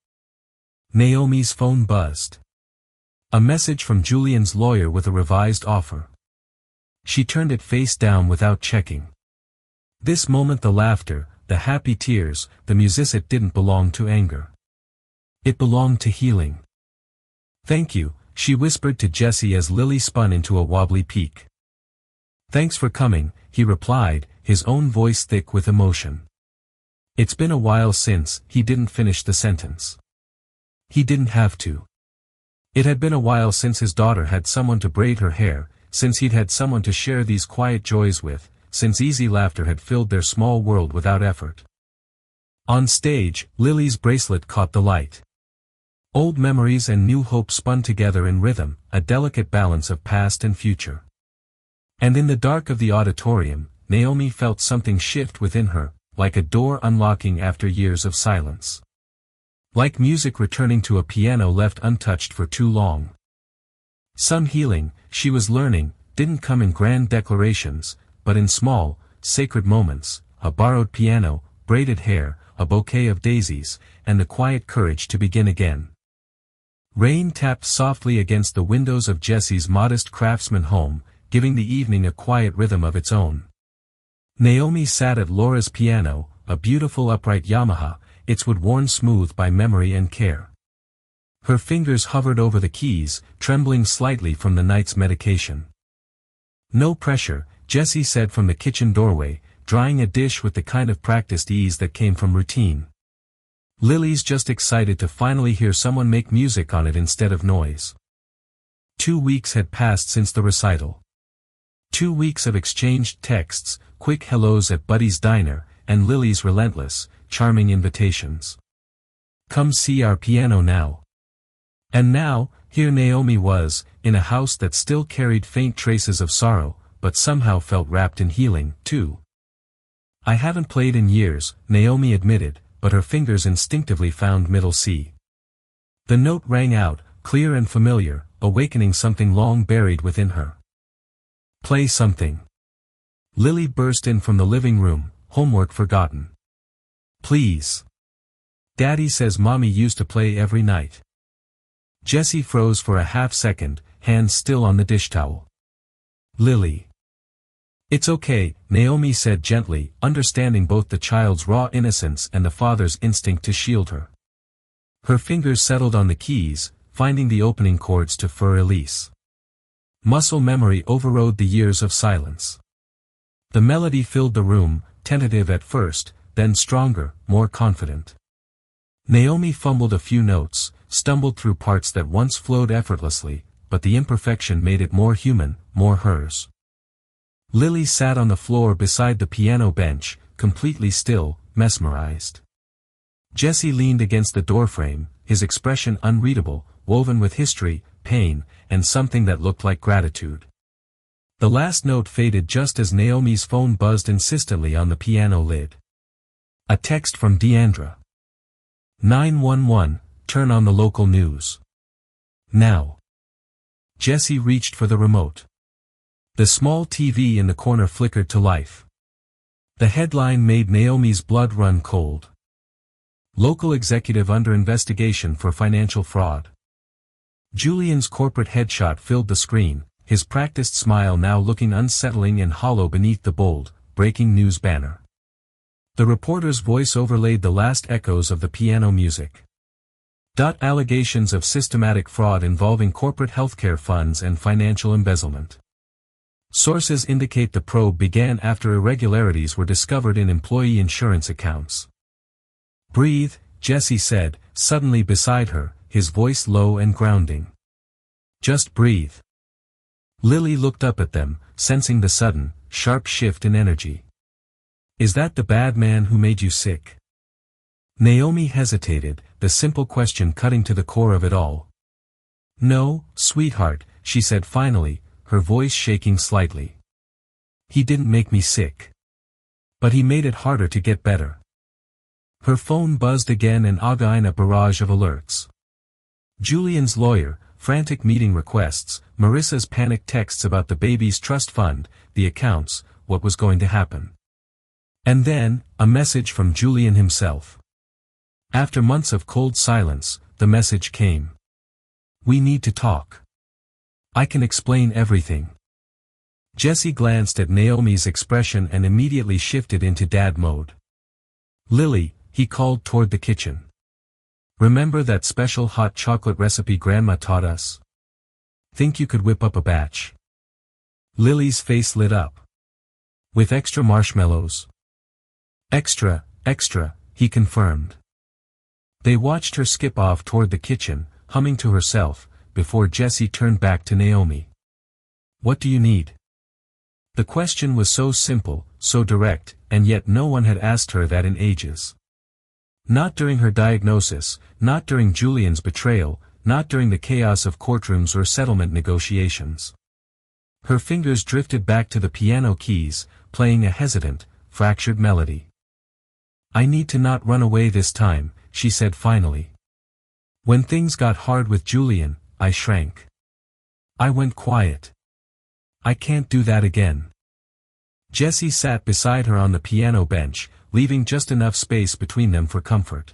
Naomi's phone buzzed. A message from Julian's lawyer with a revised offer. She turned it face down without checking. This moment the laughter, the happy tears, the music didn't belong to anger. It belonged to healing. "Thank you," she whispered to Jesse as Lily spun into a wobbly peak. "Thanks for coming," he replied, his own voice thick with emotion. It's been a while since, he didn't finish the sentence. He didn't have to. It had been a while since his daughter had someone to braid her hair, since he'd had someone to share these quiet joys with, since easy laughter had filled their small world without effort. On stage, Lily's bracelet caught the light. Old memories and new hope spun together in rhythm, a delicate balance of past and future. And in the dark of the auditorium, Naomi felt something shift within her, like a door unlocking after years of silence. Like music returning to a piano left untouched for too long. Some healing, she was learning, didn't come in grand declarations, but in small, sacred moments, a borrowed piano, braided hair, a bouquet of daisies, and the quiet courage to begin again. Rain tapped softly against the windows of Jesse's modest craftsman home, giving the evening a quiet rhythm of its own. Naomi sat at Laura's piano, a beautiful upright Yamaha, its wood worn smooth by memory and care. Her fingers hovered over the keys, trembling slightly from the night's medication. "No pressure," Jessie said from the kitchen doorway, drying a dish with the kind of practiced ease that came from routine. "Lily's just excited to finally hear someone make music on it instead of noise." 2 weeks had passed since the recital. 2 weeks of exchanged texts, quick hellos at Buddy's diner, and Lily's relentless, charming invitations. "Come see our piano now." And now, here Naomi was, in a house that still carried faint traces of sorrow, but somehow felt wrapped in healing, too. "I haven't played in years," Naomi admitted, but her fingers instinctively found middle C. The note rang out, clear and familiar, awakening something long buried within her. "Play something." Lily burst in from the living room, homework forgotten. "Please. Daddy says Mommy used to play every night." Jessie froze for a half second, hands still on the dish towel. "Lily." "It's okay," Naomi said gently, understanding both the child's raw innocence and the father's instinct to shield her. Her fingers settled on the keys, finding the opening chords to Für Elise. Muscle memory overrode the years of silence. The melody filled the room, tentative at first, then stronger, more confident. Naomi fumbled a few notes, stumbled through parts that once flowed effortlessly, but the imperfection made it more human, more hers. Lily sat on the floor beside the piano bench, completely still, mesmerized. Jessie leaned against the doorframe, his expression unreadable, woven with history, pain, and something that looked like gratitude. The last note faded just as Naomi's phone buzzed insistently on the piano lid. A text from Deandra. 911, turn on the local news. Now. Jessie reached for the remote. The small TV in the corner flickered to life. The headline made Naomi's blood run cold. Local executive under investigation for financial fraud. Julian's corporate headshot filled the screen, his practiced smile now looking unsettling and hollow beneath the bold, breaking news banner. The reporter's voice overlaid the last echoes of the piano music. Allegations of systematic fraud involving corporate healthcare funds and financial embezzlement. Sources indicate the probe began after irregularities were discovered in employee insurance accounts. "Breathe," Jessie said, suddenly beside her, his voice low and grounding. "Just breathe." Lily looked up at them, sensing the sudden, sharp shift in energy. "Is that the bad man who made you sick?" Naomi hesitated, the simple question cutting to the core of it all. "No, sweetheart," she said finally, her voice shaking slightly. "He didn't make me sick. But he made it harder to get better." Her phone buzzed again and again, a barrage of alerts. Julian's lawyer, frantic meeting requests, Marissa's panic texts about the baby's trust fund, the accounts, what was going to happen. And then, a message from Julian himself. After months of cold silence, the message came. "We need to talk. I can explain everything." Jessie glanced at Naomi's expression and immediately shifted into dad mode. "Lily," he called toward the kitchen. "Remember that special hot chocolate recipe Grandma taught us? Think you could whip up a batch?" Lily's face lit up. "With extra marshmallows?" "Extra, extra," he confirmed. They watched her skip off toward the kitchen, humming to herself, before Jessie turned back to Naomi. "What do you need?" The question was so simple, so direct, and yet no one had asked her that in ages. Not during her diagnosis, not during Julian's betrayal, not during the chaos of courtrooms or settlement negotiations. Her fingers drifted back to the piano keys, playing a hesitant, fractured melody. "I need to not run away this time," she said finally. "When things got hard with Julian, I shrank. I went quiet. I can't do that again." Jessie sat beside her on the piano bench, leaving just enough space between them for comfort.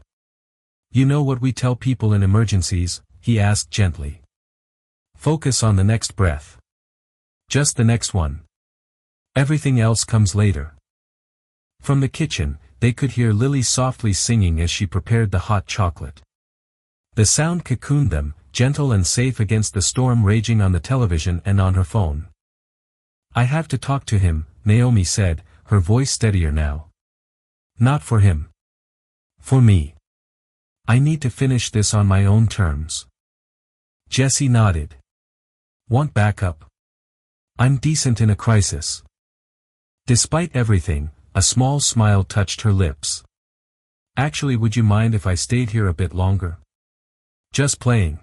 "You know what we tell people in emergencies?" he asked gently. "Focus on the next breath. Just the next one. Everything else comes later." From the kitchen, they could hear Lily softly singing as she prepared the hot chocolate. The sound cocooned them, gentle and safe against the storm raging on the television and on her phone. "I have to talk to him," Naomi said, her voice steadier now. "Not for him. For me. I need to finish this on my own terms." Jesse nodded. "Want backup?" "I'm decent in a crisis." Despite everything, a small smile touched her lips. "Actually, would you mind if I stayed here a bit longer?" "Just playing."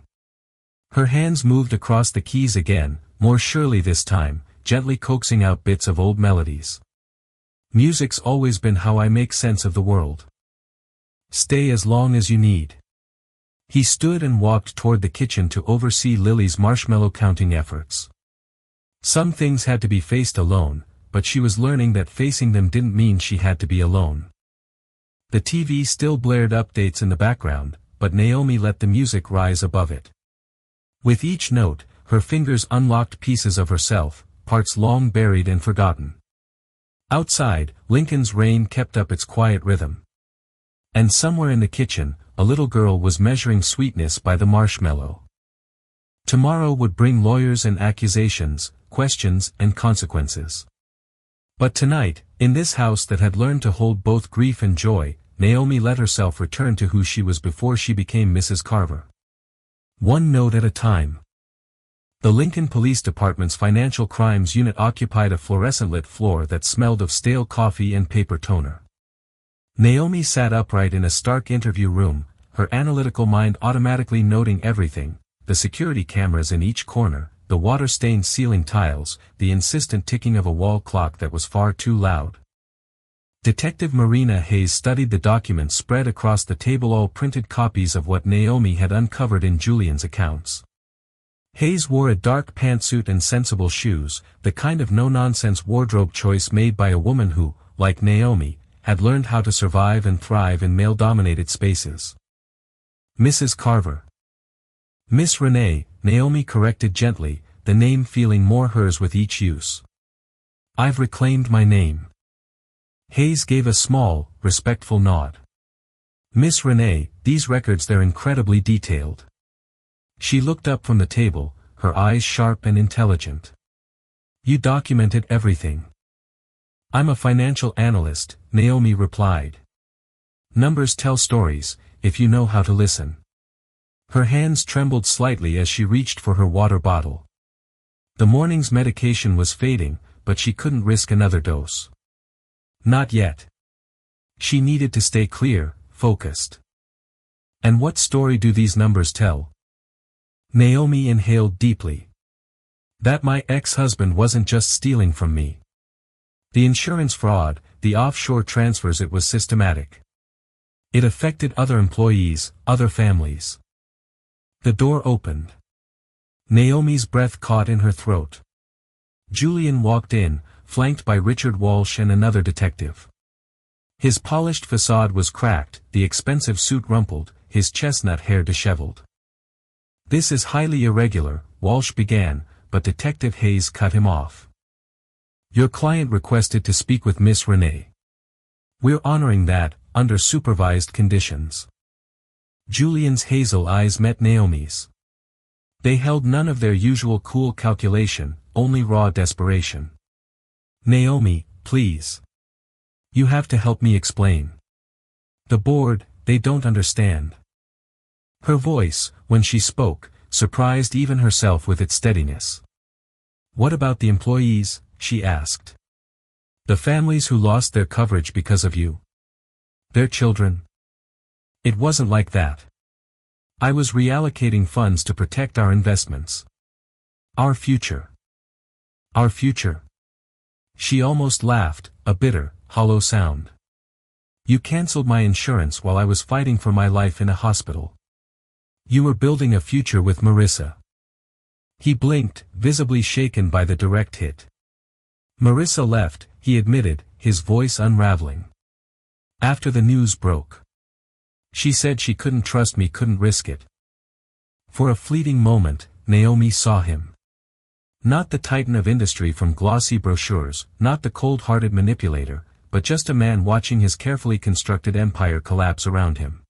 Her hands moved across the keys again, more surely this time, gently coaxing out bits of old melodies. "Music's always been how I make sense of the world." "Stay as long as you need." He stood and walked toward the kitchen to oversee Lily's marshmallow counting efforts. Some things had to be faced alone, but she was learning that facing them didn't mean she had to be alone. The TV still blared updates in the background, but Naomi let the music rise above it. With each note, her fingers unlocked pieces of herself, parts long buried and forgotten. Outside, Lincoln's rain kept up its quiet rhythm. And somewhere in the kitchen, a little girl was measuring sweetness by the marshmallow. Tomorrow would bring lawyers and accusations, questions and consequences. But tonight, in this house that had learned to hold both grief and joy, Naomi let herself return to who she was before she became Mrs. Carver. One note at a time. The Lincoln Police Department's Financial Crimes Unit occupied a fluorescent-lit floor that smelled of stale coffee and paper toner. Naomi sat upright in a stark interview room, her analytical mind automatically noting everything: the security cameras in each corner, the water-stained ceiling tiles, the insistent ticking of a wall clock that was far too loud. Detective Marina Hayes studied the documents spread across the table, all printed copies of what Naomi had uncovered in Julian's accounts. Hayes wore a dark pantsuit and sensible shoes, the kind of no-nonsense wardrobe choice made by a woman who, like Naomi, had learned how to survive and thrive in male-dominated spaces. "Mrs. Carver." "Miss Renee," Naomi corrected gently, the name feeling more hers with each use. "I've reclaimed my name." Hayes gave a small, respectful nod. "Miss Renee, these records, they're incredibly detailed." She looked up from the table, her eyes sharp and intelligent. "You documented everything." "I'm a financial analyst," Naomi replied. "Numbers tell stories, if you know how to listen." Her hands trembled slightly as she reached for her water bottle. The morning's medication was fading, but she couldn't risk another dose. Not yet. She needed to stay clear, focused. "And what story do these numbers tell?" Naomi inhaled deeply. "That my ex-husband wasn't just stealing from me. The insurance fraud, the offshore transfers, it was systematic. It affected other employees, other families." The door opened. Naomi's breath caught in her throat. Julian walked in, flanked by Richard Walsh and another detective. His polished facade was cracked, the expensive suit rumpled, his chestnut hair disheveled. "This is highly irregular," Walsh began, but Detective Hayes cut him off. "Your client requested to speak with Miss Renee. We're honoring that, under supervised conditions." Julian's hazel eyes met Naomi's. They held none of their usual cool calculation, only raw desperation. "Naomi, please. You have to help me explain. The board, they don't understand." Her voice, when she spoke, surprised even herself with its steadiness. "What about the employees?" she asked. "The families who lost their coverage because of you? Their children?" "It wasn't like that. I was reallocating funds to protect our investments. Our future. Our future." She almost laughed, a bitter, hollow sound. "You canceled my insurance while I was fighting for my life in a hospital. You were building a future with Marissa." He blinked, visibly shaken by the direct hit. "Marissa left," he admitted, his voice unraveling. "After the news broke. She said she couldn't trust me, couldn't risk it." For a fleeting moment, Naomi saw him. Not the titan of industry from glossy brochures, not the cold-hearted manipulator, but just a man watching his carefully constructed empire collapse around him.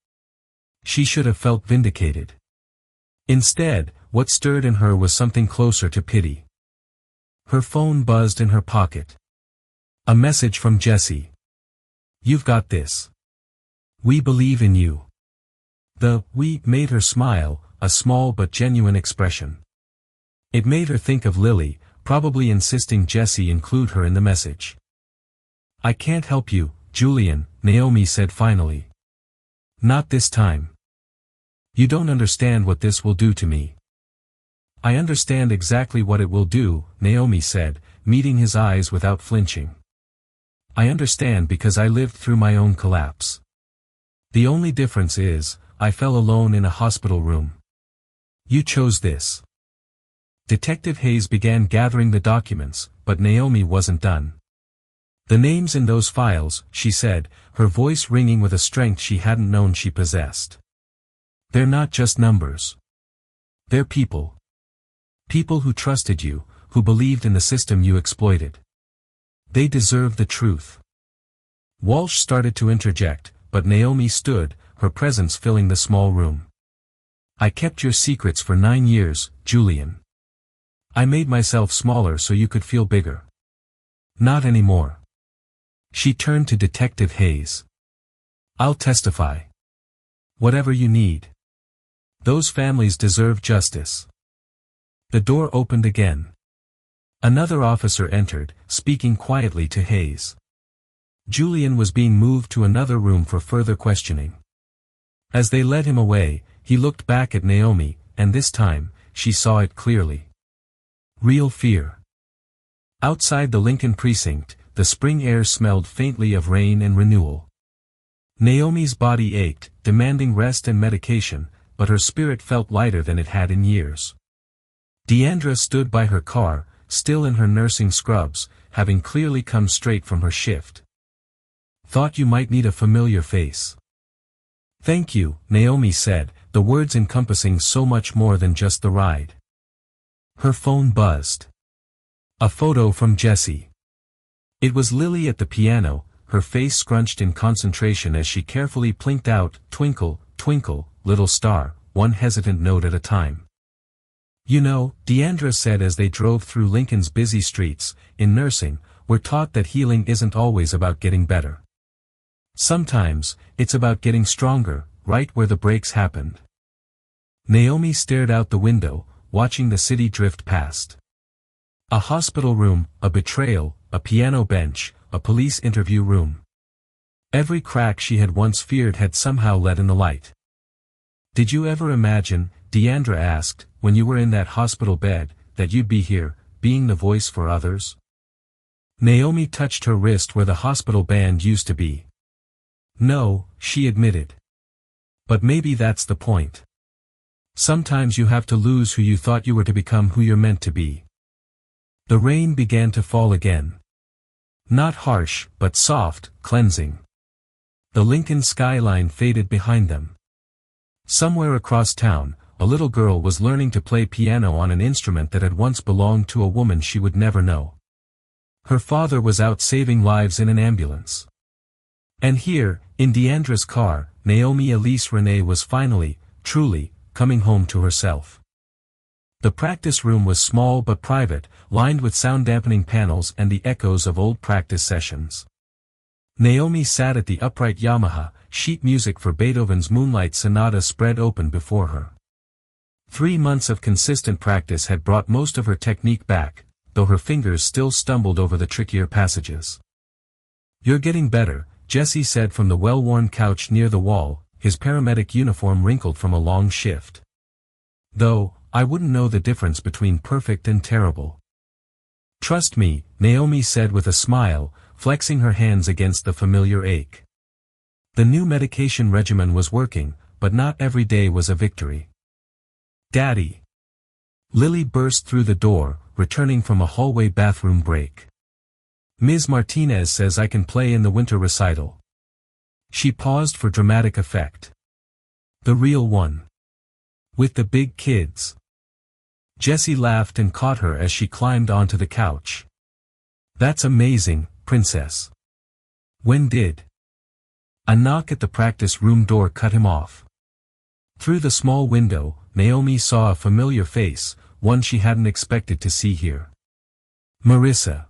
She should have felt vindicated. Instead, what stirred in her was something closer to pity. Her phone buzzed in her pocket. A message from Jesse. "You've got this. We believe in you." The "we" made her smile, a small but genuine expression. It made her think of Lily, probably insisting Jesse include her in the message. "I can't help you, Julian," Naomi said finally. "Not this time. You don't understand what this will do to me." "I understand exactly what it will do," Naomi said, meeting his eyes without flinching. "I understand because I lived through my own collapse. The only difference is, I fell alone in a hospital room. You chose this." Detective Hayes began gathering the documents, but Naomi wasn't done. "The names in those files," she said, her voice ringing with a strength she hadn't known she possessed. "They're not just numbers. They're people. People who trusted you, who believed in the system you exploited. They deserve the truth." Walsh started to interject, but Naomi stood, her presence filling the small room. "I kept your secrets for 9 years, Julian. I made myself smaller so you could feel bigger. Not anymore." She turned to Detective Hayes. "I'll testify. Whatever you need. Those families deserve justice." The door opened again. Another officer entered, speaking quietly to Hayes. Julian was being moved to another room for further questioning. As they led him away, he looked back at Naomi, and this time, she saw it clearly. Real fear. Outside the Lincoln precinct, the spring air smelled faintly of rain and renewal. Naomi's body ached, demanding rest and medication, but her spirit felt lighter than it had in years. Deandra stood by her car, still in her nursing scrubs, having clearly come straight from her shift. "Thought you might need a familiar face." "Thank you," Naomi said, the words encompassing so much more than just the ride. Her phone buzzed. A photo from Jesse. It was Lily at the piano, her face scrunched in concentration as she carefully plinked out, "Twinkle, twinkle, little star," one hesitant note at a time. "You know," Deandra said as they drove through Lincoln's busy streets, "in nursing, we're taught that healing isn't always about getting better. Sometimes, it's about getting stronger, right where the breaks happened." Naomi stared out the window, watching the city drift past. A hospital room, a betrayal, a piano bench, a police interview room. Every crack she had once feared had somehow let in the light. "Did you ever imagine," Deandra asked, "when you were in that hospital bed, that you'd be here, being the voice for others?" Naomi touched her wrist where the hospital band used to be. "No," she admitted. "But maybe that's the point. Sometimes you have to lose who you thought you were to become who you're meant to be." The rain began to fall again. Not harsh, but soft, cleansing. The Lincoln skyline faded behind them. Somewhere across town, a little girl was learning to play piano on an instrument that had once belonged to a woman she would never know. Her father was out saving lives in an ambulance. And here, in Deandra's car, Naomi Elise Renee was finally, truly, coming home to herself. The practice room was small but private, lined with sound-dampening panels and the echoes of old practice sessions. Naomi sat at the upright Yamaha, sheet music for Beethoven's Moonlight Sonata spread open before her. 3 months of consistent practice had brought most of her technique back, though her fingers still stumbled over the trickier passages. "You're getting better," Jesse said from the well-worn couch near the wall, his paramedic uniform wrinkled from a long shift. "Though, I wouldn't know the difference between perfect and terrible." "Trust me," Naomi said with a smile, flexing her hands against the familiar ache. The new medication regimen was working, but not every day was a victory. "Daddy!" Lily burst through the door, returning from a hallway bathroom break. "Ms. Martinez says I can play in the winter recital." She paused for dramatic effect. "The real one. With the big kids." Jessie laughed and caught her as she climbed onto the couch. "That's amazing, Princess. When did?" A knock at the practice room door cut him off. Through the small window, Naomi saw a familiar face, one she hadn't expected to see here. Marissa.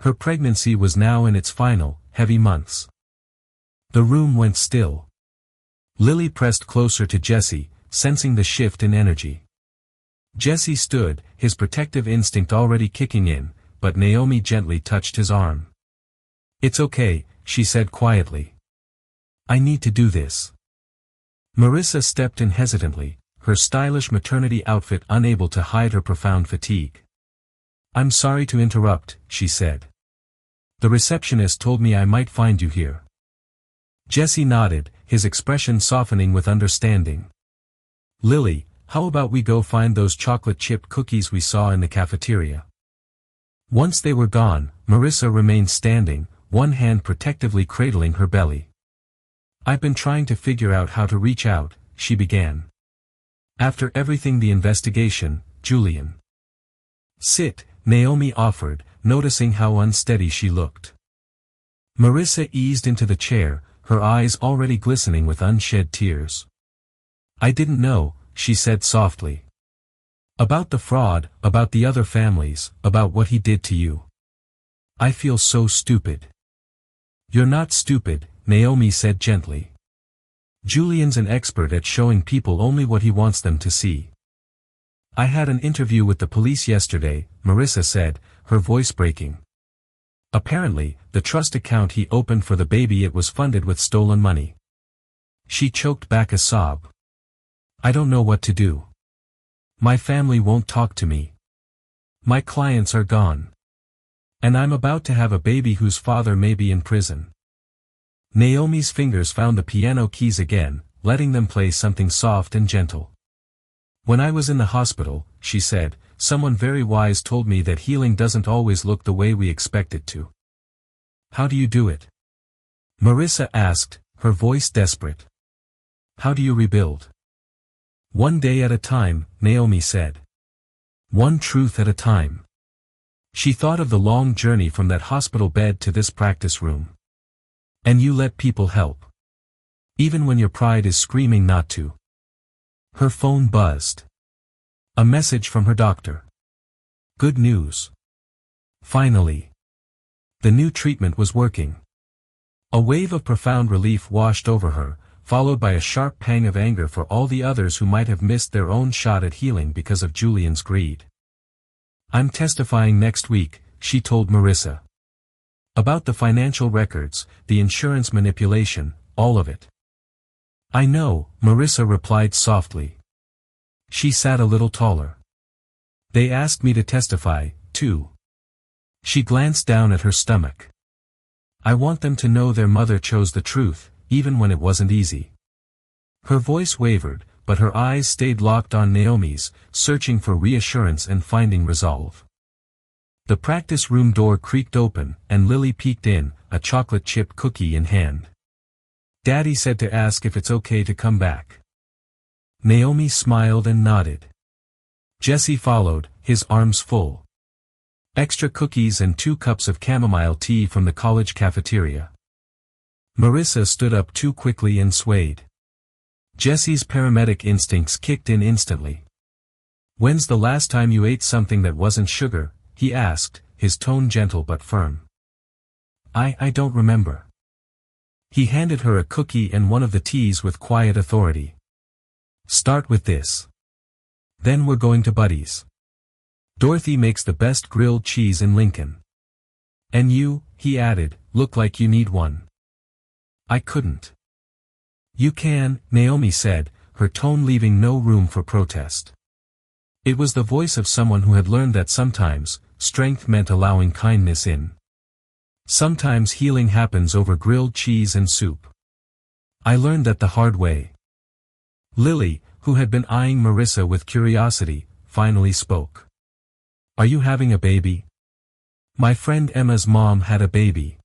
Her pregnancy was now in its final, heavy months. The room went still. Lily pressed closer to Jesse, sensing the shift in energy. Jesse stood, his protective instinct already kicking in, but Naomi gently touched his arm. "It's okay," she said quietly. "I need to do this." Marissa stepped in hesitantly, her stylish maternity outfit unable to hide her profound fatigue. "I'm sorry to interrupt," she said. "The receptionist told me I might find you here." Jesse nodded, his expression softening with understanding. "Lily, how about we go find those chocolate chip cookies we saw in the cafeteria?" Once they were gone, Marissa remained standing, one hand protectively cradling her belly. "I've been trying to figure out how to reach out," she began. "After everything, the investigation, Julian." "Sit," Naomi offered, noticing how unsteady she looked. Marissa eased into the chair, her eyes already glistening with unshed tears. "I didn't know," she said softly. "About the fraud, about the other families, about what he did to you. I feel so stupid." "You're not stupid," Naomi said gently. "Julian's an expert at showing people only what he wants them to see." "I had an interview with the police yesterday," Marissa said, her voice breaking. "Apparently, the trust account he opened for the baby, it was funded with stolen money." She choked back a sob. "I don't know what to do. My family won't talk to me. My clients are gone. And I'm about to have a baby whose father may be in prison." Naomi's fingers found the piano keys again, letting them play something soft and gentle. "When I was in the hospital," she said, "someone very wise told me that healing doesn't always look the way we expect it to." "How do you do it?" Marissa asked, her voice desperate. "How do you rebuild?" "One day at a time," Naomi said. "One truth at a time." She thought of the long journey from that hospital bed to this practice room. "And you let people help. Even when your pride is screaming not to." Her phone buzzed. A message from her doctor. Good news. Finally. The new treatment was working. A wave of profound relief washed over her, followed by a sharp pang of anger for all the others who might have missed their own shot at healing because of Julian's greed. "I'm testifying next week," she told Marissa. "About the financial records, the insurance manipulation, all of it." "I know," Marissa replied softly. She sat a little taller. "They asked me to testify, too." She glanced down at her stomach. "I want them to know their mother chose the truth, even when it wasn't easy." Her voice wavered, but her eyes stayed locked on Naomi's, searching for reassurance and finding resolve. The practice room door creaked open, and Lily peeked in, a chocolate chip cookie in hand. "Daddy said to ask if it's okay to come back." Naomi smiled and nodded. Jesse followed, his arms full. Extra cookies and 2 cups of chamomile tea from the college cafeteria. Marissa stood up too quickly and swayed. Jesse's paramedic instincts kicked in instantly. "When's the last time you ate something that wasn't sugar?" he asked, his tone gentle but firm. I don't remember." He handed her a cookie and one of the teas with quiet authority. "Start with this. Then we're going to Buddy's. Dorothy makes the best grilled cheese in Lincoln. And you," he added, "look like you need one." "I couldn't." "You can," Naomi said, her tone leaving no room for protest. It was the voice of someone who had learned that sometimes, strength meant allowing kindness in. Sometimes healing happens over grilled cheese and soup. "I learned that the hard way." Lily, who had been eyeing Marissa with curiosity, finally spoke. "Are you having a baby?" "My friend Emma's mom had a baby.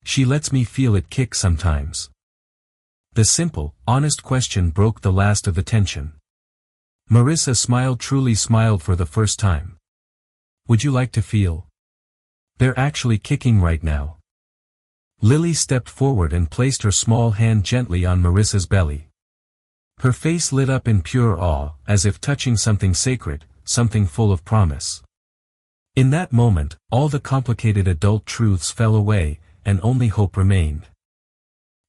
She lets me feel it kick sometimes." The simple, honest question broke the last of the tension. Marissa smiled, truly smiled for the first time. "Would you like to feel? They're actually kicking right now." Lily stepped forward and placed her small hand gently on Marissa's belly. Her face lit up in pure awe, as if touching something sacred, something full of promise. In that moment, all the complicated adult truths fell away, and only hope remained.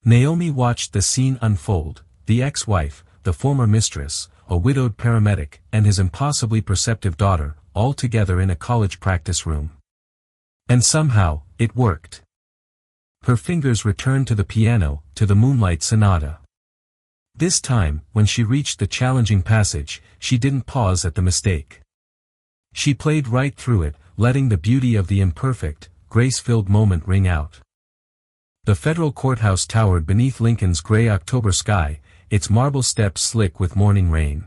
Naomi watched the scene unfold, the ex-wife, the former mistress, a widowed paramedic, and his impossibly perceptive daughter, all together in a college practice room. And somehow, it worked. Her fingers returned to the piano, to the Moonlight Sonata. This time, when she reached the challenging passage, she didn't pause at the mistake. She played right through it, letting the beauty of the imperfect, grace-filled moment ring out. The federal courthouse towered beneath Lincoln's gray October sky, its marble steps slick with morning rain.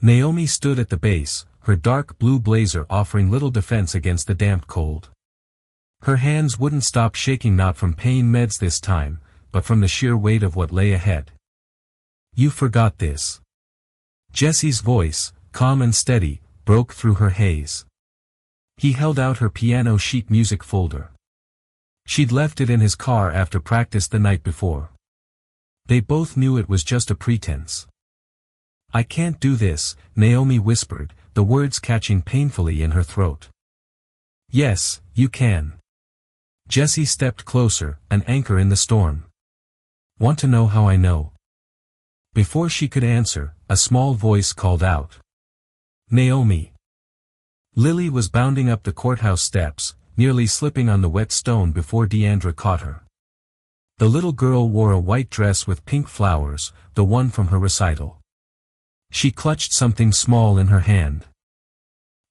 Naomi stood at the base, her dark blue blazer offering little defense against the damp cold. Her hands wouldn't stop shaking, not from pain meds this time, but from the sheer weight of what lay ahead. "You forgot this." Jesse's voice, calm and steady, broke through her haze. He held out her piano sheet music folder. She'd left it in his car after practice the night before. They both knew it was just a pretense. "I can't do this," Naomi whispered, the words catching painfully in her throat. "Yes, you can." Jesse stepped closer, an anchor in the storm. "Want to know how I know?" Before she could answer, a small voice called out. "Naomi." Lily was bounding up the courthouse steps, nearly slipping on the wet stone before Deandra caught her. The little girl wore a white dress with pink flowers, the one from her recital. She clutched something small in her hand.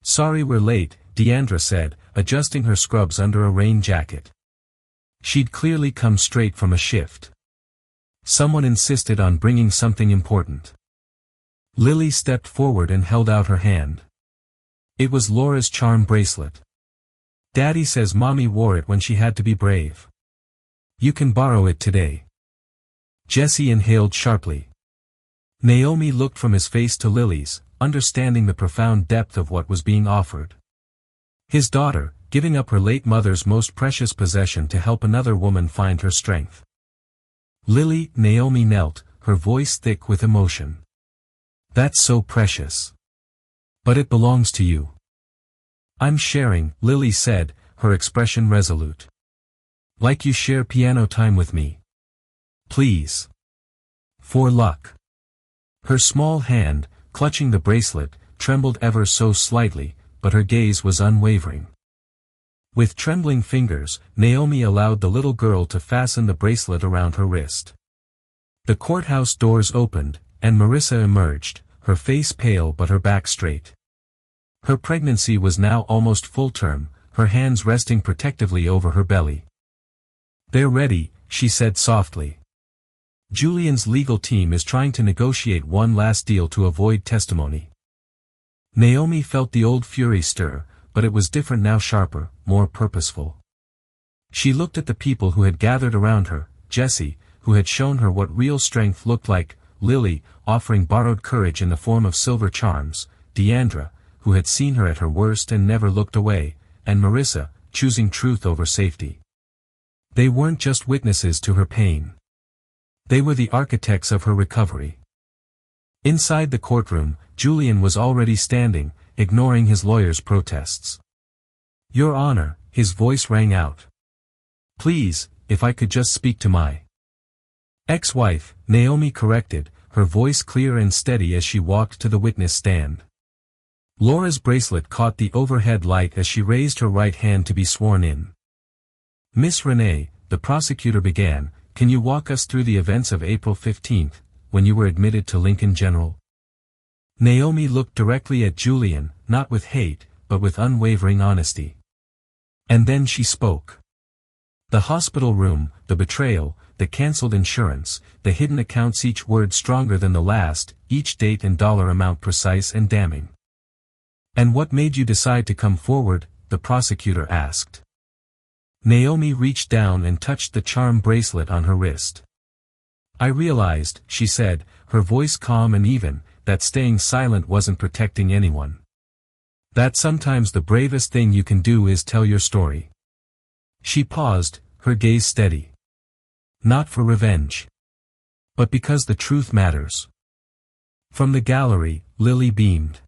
"Sorry we're late," Deandra said, adjusting her scrubs under a rain jacket. She'd clearly come straight from a shift. Someone insisted on bringing something important. Lily stepped forward and held out her hand. It was Laura's charm bracelet. "Daddy says Mommy wore it when she had to be brave. You can borrow it today." Jesse inhaled sharply. Naomi looked from his face to Lily's, understanding the profound depth of what was being offered. His daughter, giving up her late mother's most precious possession to help another woman find her strength. "Lily," Naomi knelt, her voice thick with emotion. "That's so precious. But it belongs to you." "I'm sharing," Lily said, her expression resolute. "Like you share piano time with me. Please. For luck." Her small hand, clutching the bracelet, trembled ever so slightly, but her gaze was unwavering. With trembling fingers, Naomi allowed the little girl to fasten the bracelet around her wrist. The courthouse doors opened, and Marissa emerged, her face pale but her back straight. Her pregnancy was now almost full term, her hands resting protectively over her belly. "They're ready," she said softly. "Julian's legal team is trying to negotiate one last deal to avoid testimony." Naomi felt the old fury stir, but it was different now, sharper, more purposeful. She looked at the people who had gathered around her, Jesse, who had shown her what real strength looked like, Lily, offering borrowed courage in the form of silver charms, Deandra, who had seen her at her worst and never looked away, and Marissa, choosing truth over safety. They weren't just witnesses to her pain. They were the architects of her recovery. Inside the courtroom, Julian was already standing, ignoring his lawyer's protests. "Your Honor," his voice rang out. "Please, if I could just speak to my ex-wife," Naomi corrected, her voice clear and steady as she walked to the witness stand. Laura's bracelet caught the overhead light as she raised her right hand to be sworn in. "Miss Renee," the prosecutor began, "can you walk us through the events of April 15th, when you were admitted to Lincoln General?" Naomi looked directly at Julian, not with hate, but with unwavering honesty. And then she spoke. The hospital room, the betrayal, the cancelled insurance, the hidden accounts, each word stronger than the last, each date and dollar amount precise and damning. "And what made you decide to come forward?" the prosecutor asked. Naomi reached down and touched the charm bracelet on her wrist. "I realized," she said, her voice calm and even, "that staying silent wasn't protecting anyone. That sometimes the bravest thing you can do is tell your story." She paused, her gaze steady. "Not for revenge. But because the truth matters." From the gallery, Lily beamed.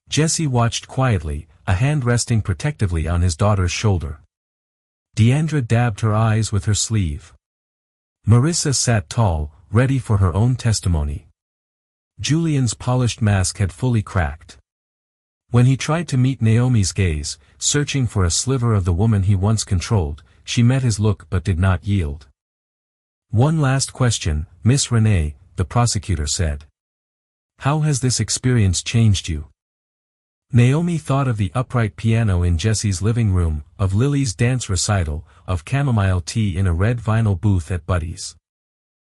Jesse watched quietly, a hand resting protectively on his daughter's shoulder. Deandra dabbed her eyes with her sleeve. Marissa sat tall, ready for her own testimony. Julian's polished mask had fully cracked. When he tried to meet Naomi's gaze, searching for a sliver of the woman he once controlled, she met his look but did not yield. "One last question, Miss Renee," the prosecutor said. "How has this experience changed you?" Naomi thought of the upright piano in Jesse's living room, of Lily's dance recital, of chamomile tea in a red vinyl booth at Buddy's.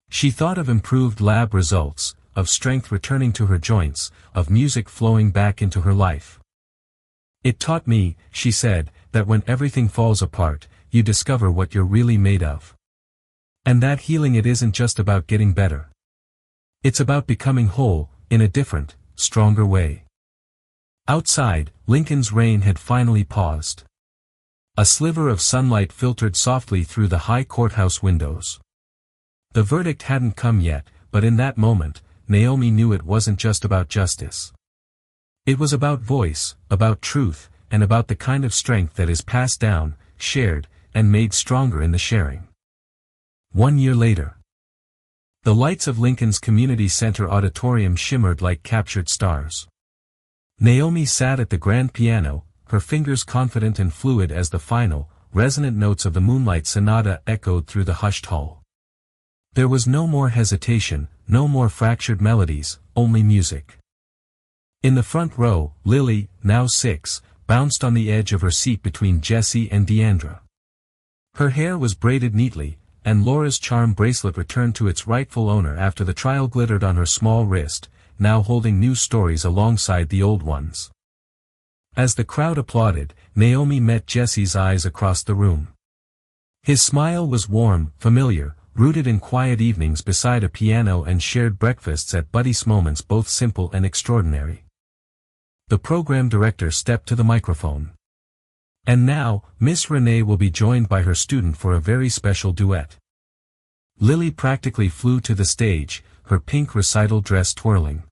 She thought of improved lab results, of strength returning to her joints, of music flowing back into her life. "It taught me," she said, "that when everything falls apart, you discover what you're really made of. And that healing it isn't just about getting better. It's about becoming whole, in a different, stronger way." Outside, Lincoln's rain had finally paused. A sliver of sunlight filtered softly through the high courthouse windows. The verdict hadn't come yet, but in that moment, Naomi knew it wasn't just about justice. It was about voice, about truth, and about the kind of strength that is passed down, shared, and made stronger in the sharing. 1 year later. The lights of Lincoln's Community Center auditorium shimmered like captured stars. Naomi sat at the grand piano, her fingers confident and fluid as the final, resonant notes of the Moonlight Sonata echoed through the hushed hall. There was no more hesitation, no more fractured melodies, only music. In the front row, Lily, now 6, bounced on the edge of her seat between Jesse and Deandra. Her hair was braided neatly, and Laura's charm bracelet returned to its rightful owner after the trial glittered on her small wrist, now holding new stories alongside the old ones. As the crowd applauded, Naomi met Jesse's eyes across the room. His smile was warm, familiar, rooted in quiet evenings beside a piano and shared breakfasts at Buddy's, moments both simple and extraordinary. The program director stepped to the microphone. "And now, Miss Renee will be joined by her student for a very special duet." Lily practically flew to the stage, her pink recital dress twirling.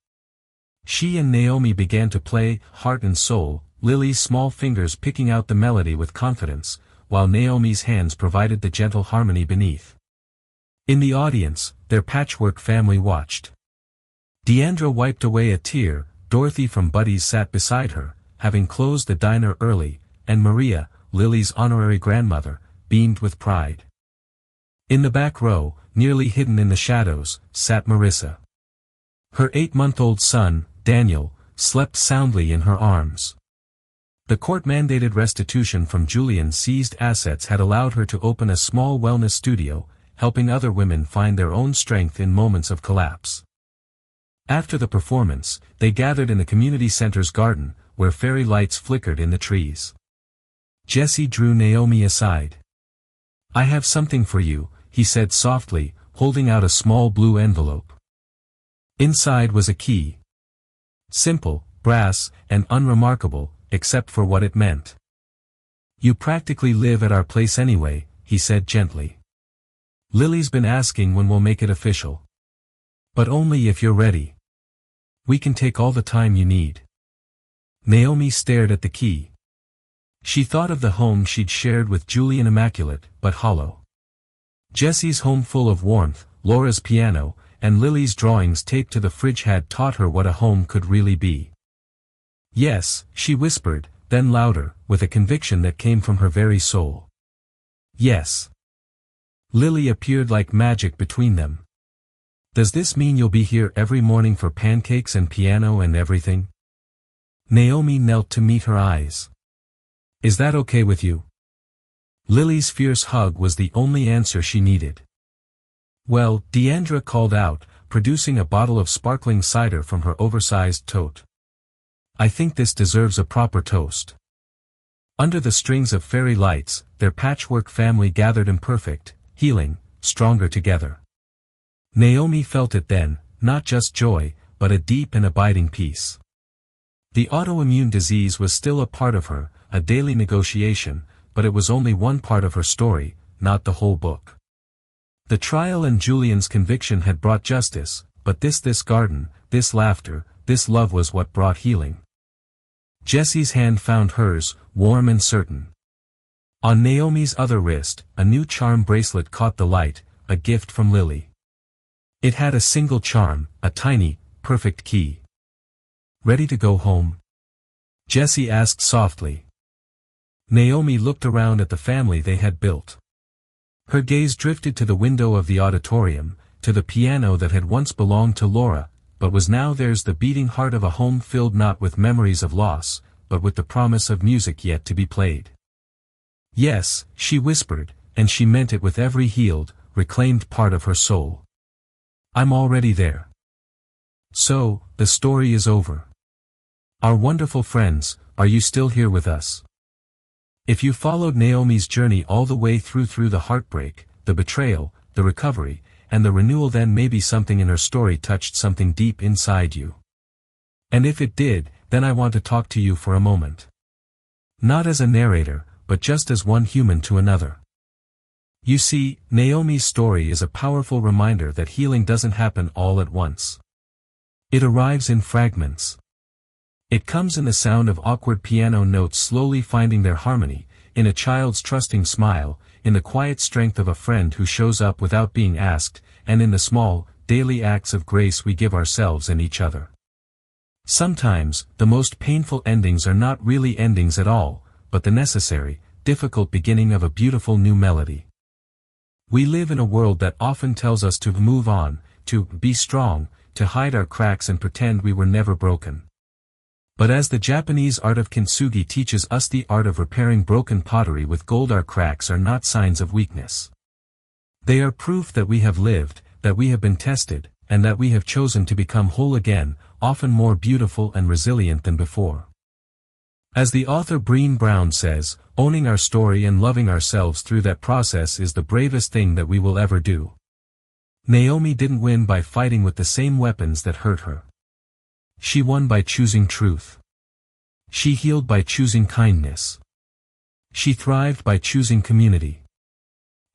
She and Naomi began to play, heart and soul, Lily's small fingers picking out the melody with confidence, while Naomi's hands provided the gentle harmony beneath. In the audience, their patchwork family watched. Deandra wiped away a tear, Dorothy from Buddy's sat beside her, having closed the diner early, and Maria, Lily's honorary grandmother, beamed with pride. In the back row, nearly hidden in the shadows, sat Marissa. Her 8-month-old son, Daniel, slept soundly in her arms. The court-mandated restitution from Julian's seized assets had allowed her to open a small wellness studio, helping other women find their own strength in moments of collapse. After the performance, they gathered in the community center's garden, where fairy lights flickered in the trees. Jesse drew Naomi aside. "I have something for you," he said softly, holding out a small blue envelope. Inside was a key. Simple, brass, and unremarkable, except for what it meant. "You practically live at our place anyway," he said gently. "Lily's been asking when we'll make it official. But only if you're ready. We can take all the time you need." Naomi stared at the key. She thought of the home she'd shared with Julian, immaculate, but hollow. Jesse's home full of warmth, Laura's piano, and Lily's drawings taped to the fridge had taught her what a home could really be. "Yes," she whispered, then louder, with a conviction that came from her very soul. "Yes." Lily appeared like magic between them. "Does this mean you'll be here every morning for pancakes and piano and everything?" Naomi knelt to meet her eyes. "Is that okay with you?" Lily's fierce hug was the only answer she needed. "Well," Deandra called out, producing a bottle of sparkling cider from her oversized tote. "I think this deserves a proper toast." Under the strings of fairy lights, their patchwork family gathered imperfect, healing, stronger together. Naomi felt it then, not just joy, but a deep and abiding peace. The autoimmune disease was still a part of her, a daily negotiation, but it was only one part of her story, not the whole book. The trial and Julian's conviction had brought justice, but this garden, this laughter, this love was what brought healing. Jesse's hand found hers, warm and certain. On Naomi's other wrist, a new charm bracelet caught the light, a gift from Lily. It had a single charm, a tiny, perfect key. "Ready to go home?" Jesse asked softly. Naomi looked around at the family they had built. Her gaze drifted to the window of the auditorium, to the piano that had once belonged to Laura, but was now theirs, the beating heart of a home filled not with memories of loss, but with the promise of music yet to be played. "Yes," she whispered, and she meant it with every healed, reclaimed part of her soul. "I'm already there." So, the story is over. Our wonderful friends, are you still here with us? If you followed Naomi's journey all the way through the heartbreak, the betrayal, the recovery, and the renewal, then maybe something in her story touched something deep inside you. And if it did, then I want to talk to you for a moment. Not as a narrator, but just as one human to another. You see, Naomi's story is a powerful reminder that healing doesn't happen all at once. It arrives in fragments. It comes in the sound of awkward piano notes slowly finding their harmony, in a child's trusting smile, in the quiet strength of a friend who shows up without being asked, and in the small, daily acts of grace we give ourselves and each other. Sometimes, the most painful endings are not really endings at all, but the necessary, difficult beginning of a beautiful new melody. We live in a world that often tells us to move on, to be strong, to hide our cracks and pretend we were never broken. But as the Japanese art of kintsugi teaches us the art of repairing broken pottery with gold, our cracks are not signs of weakness. They are proof that we have lived, that we have been tested, and that we have chosen to become whole again, often more beautiful and resilient than before. As the author Brené Brown says, owning our story and loving ourselves through that process is the bravest thing that we will ever do. Naomi didn't win by fighting with the same weapons that hurt her. She won by choosing truth. She healed by choosing kindness. She thrived by choosing community.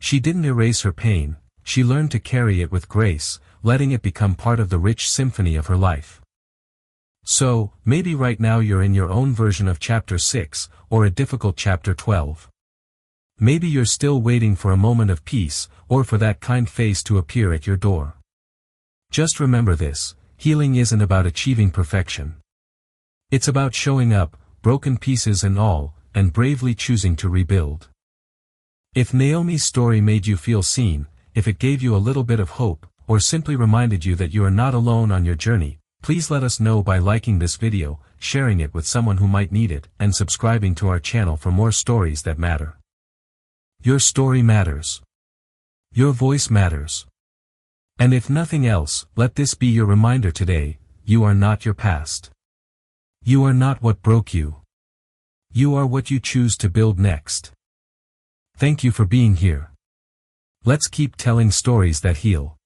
She didn't erase her pain, she learned to carry it with grace, letting it become part of the rich symphony of her life. So, maybe right now you're in your own version of chapter 6, or a difficult chapter 12. Maybe you're still waiting for a moment of peace, or for that kind face to appear at your door. Just remember this. Healing isn't about achieving perfection. It's about showing up, broken pieces and all, and bravely choosing to rebuild. If Naomi's story made you feel seen, if it gave you a little bit of hope, or simply reminded you that you are not alone on your journey, please let us know by liking this video, sharing it with someone who might need it, and subscribing to our channel for more stories that matter. Your story matters. Your voice matters. And if nothing else, let this be your reminder today, you are not your past. You are not what broke you. You are what you choose to build next. Thank you for being here. Let's keep telling stories that heal.